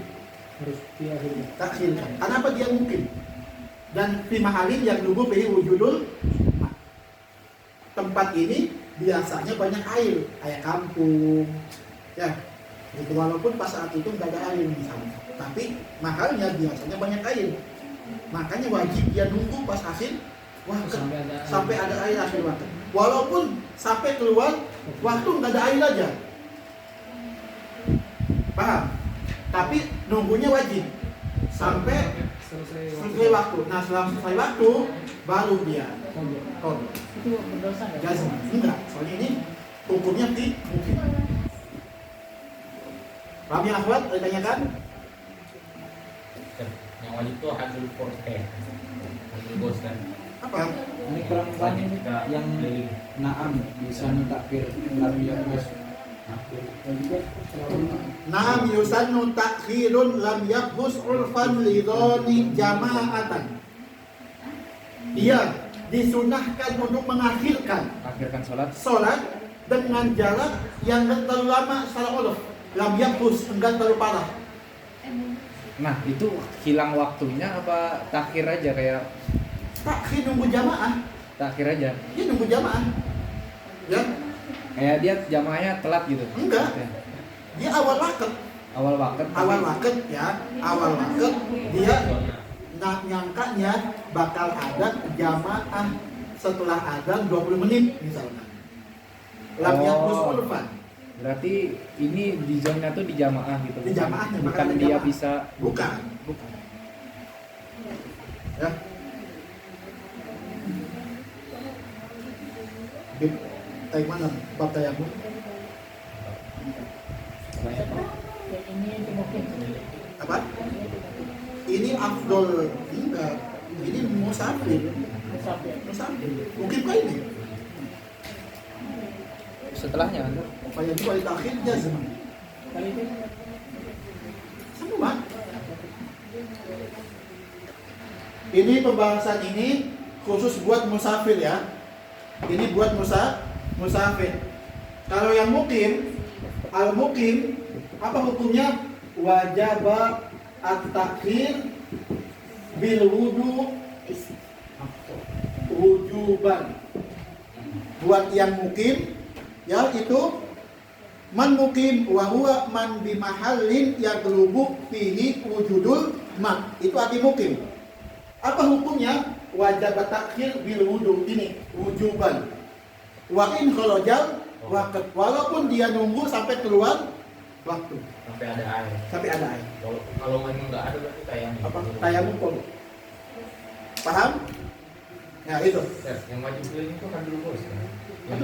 harus diakhiri. takhirkan. Kenapa dia mungkin? Dan fi mahalin yang nunggu fihi wujudul ma. Tempat ini biasanya banyak air kampung. Ya, itu walaupun pas saat itu nggak ada air misalnya, tapi mahalnya biasanya banyak air. Makanya wajib dia nunggu pas hasil waktu sampai ada air hasil waktu. Walaupun sampai keluar waktu nggak ada air aja. Paham? Tapi nunggunya wajib sampai selesai waktu. Nah, setelah selesai waktu baru dia kodok. Itu berdosa nggak? Jazm. Enggak, soalnya ini hukumnya mungkin. Paham ya akhwat? Ditanyakan? Yang wajib itu hadul forte, hadul bos kan. Apa? Ini perempuan ini yang naam bisa takbir lalu yang bos. Naam yusannu takhirun lam yabhus urfan lidhani jama'atan. Dia disunahkan untuk mengakhirkan sholat dengan jarak yang enggak terlalu lama secara uruf. Lam yabhus, enggak terlalu parah. Nah, itu hilang waktunya apa takhir aja kayak Takhir nunggu jamaah. takhir aja? Dia nunggu jamaah. Ya, Kayak dia jamaahnya telat gitu. enggak. Dia awal waktu. Awal waktu. Awal waktu dia nyangkanya bakal ada jamaah setelah adzan 20 menit misalnya. Lam yabhus urfan. Berarti ini di jamnya tuh di jamaah gitu. Di jamaahnya, bukan makanya dia jamaah. bisa. Bukan. Ya. Baik mana bab tayamum? Ini mungkin. Apa? Ini afdol enggak. Ini musafir. Musafir. Mungkin kah ini? Setelahnya kan? Supaya itu wali takhir jazm. Kali itu Semua. Ini pembahasan ini khusus buat musafir ya. Ini buat musafir. Kalau yang mukim, al-mukim apa hukumnya? Wajib at-takhir bil wudu wujuban. Buat yang mukim ya itu man mukim wa huwa man bi mahallin yaglubu fihi wujudul ma. Itu arti mukim. Apa hukumnya? Wajib takhir bil wudu ini wujuban. Wa in kharajal waqt, walaupun dia nunggu sampai keluar waktu, Sampai ada air. sampai ada air. Kalau memang nggak ada berarti tayamum. Apa? Tayamum kodok. Paham? Ya itu. Yang wajib keliling itu hadul bos kan.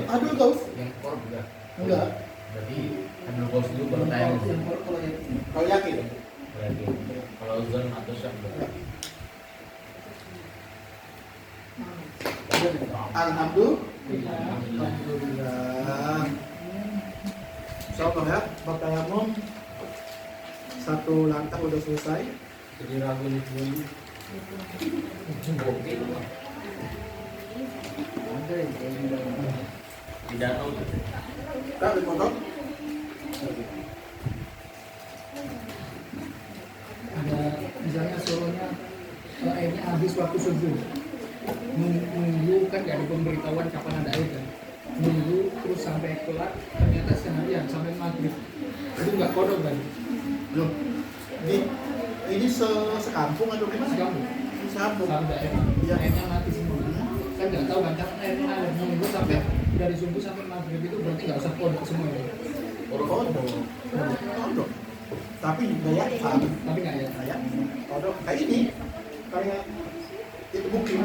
Adul gaus? Yang korb enggak. Enggak. Berarti hadul bos dulu baru tayamum. Kalau yakin. Berarti kalau zon atau syak enggak. Alhamdulillah. Insyaallah ya, bab tayamum satu langkah udah selesai. Jadi ragu nih dulu. Oke. Di danau. Kak dipotong. Ada misalnya solonya airnya habis waktu subuh, nunggu kan gak ada pemberitahuan kapan ada air kan, nunggu terus sampai kelar ternyata seharian sampai maghrib itu nggak kodok kan? Belum. Ini sekampung atau gimana? Sekampung. Sekampung. Sampai daerah Iya. airnya mati semua kan nggak tahu kan kapan airnya ada, nunggu sampai dari subuh sampai maghrib itu berarti nggak usah kodok semua ya? Kodok. Tapi kayak Tapi nggak ya? kayak kodok kayak ini, kayak itu mungkin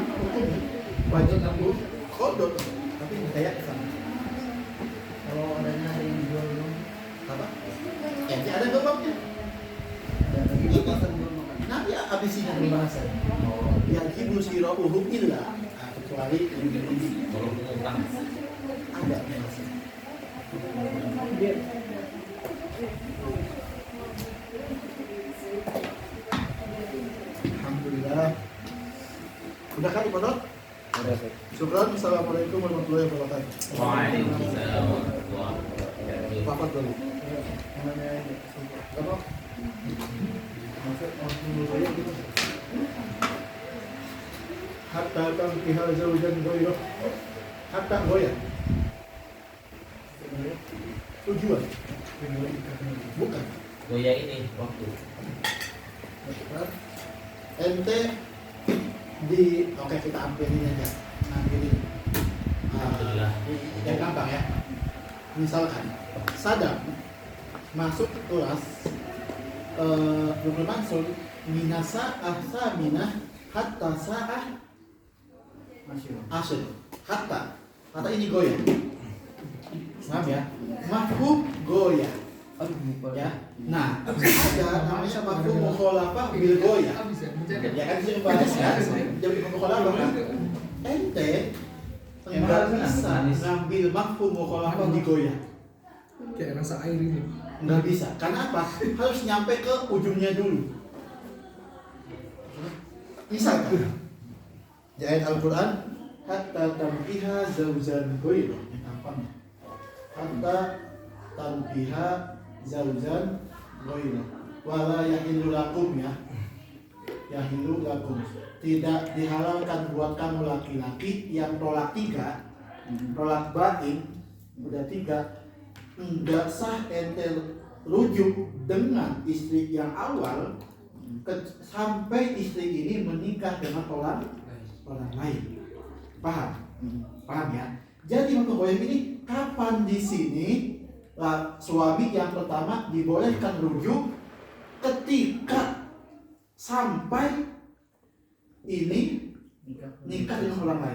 wajib nunggu kodok, tapi kayak sama. Kalau adanya ada yang jual belum, Apa? Ya, ada babaknya. ada pasar belum makan. Nanti abis ini pembahasan. Yang ibu sirabuhum illa, kecuali ini Kalau utang. ada pembahasan. Alhamdulillah. Udah kan dipotong? Udah, Sir. Syukran. Assalamualaikum warahmatullahi wabarakatuh. Waalaikumsalam warahmatullahi wabarakatuh. Papat dulu. Apa? Hatta tankiha zawjan ghairuh. Hatta goyah. Tujuan. Bukan. Goya ini waktu. Ente oke kita ambilin aja. Ambilin. Alhamdulillah. Yang gampang ya. Misalkan Sadam masuk ke kelas Dukul Mansur minasa ahsaminah hatta sa'ah asyir. Hatta ini goyah. Paham ya? Mafhum goyah. Ya. Nah, ada namanya mafhum mukhalafah bil goyah. Habis ya, bercanda. Ya kan bisa bahas kan? Jadi mukhalafah kan? Ente nggak bisa ngambil mafhum mukhalafah di goyah. Kayak rasa air ini. Nggak bisa. Karena apa? Harus nyampe ke ujungnya dulu. Misalkan di ayat Al-Quran hatta tankiha zawjan ghairuh. Hatta tankiha zawjan ghairuh. Wala yahillu lakum ya. Yahillu lakum. Tidak dihalalkan buat kamu laki-laki yang tolak 3, tolak batin udah 3, enggak sah ente rujuk dengan istri yang awal sampai istri ini menikah dengan orang lain. Paham? Paham ya? Jadi maka goyah ini kapan di sini suami yang pertama dibolehkan rujuk ketika sampai ini nikah dengan orang lain.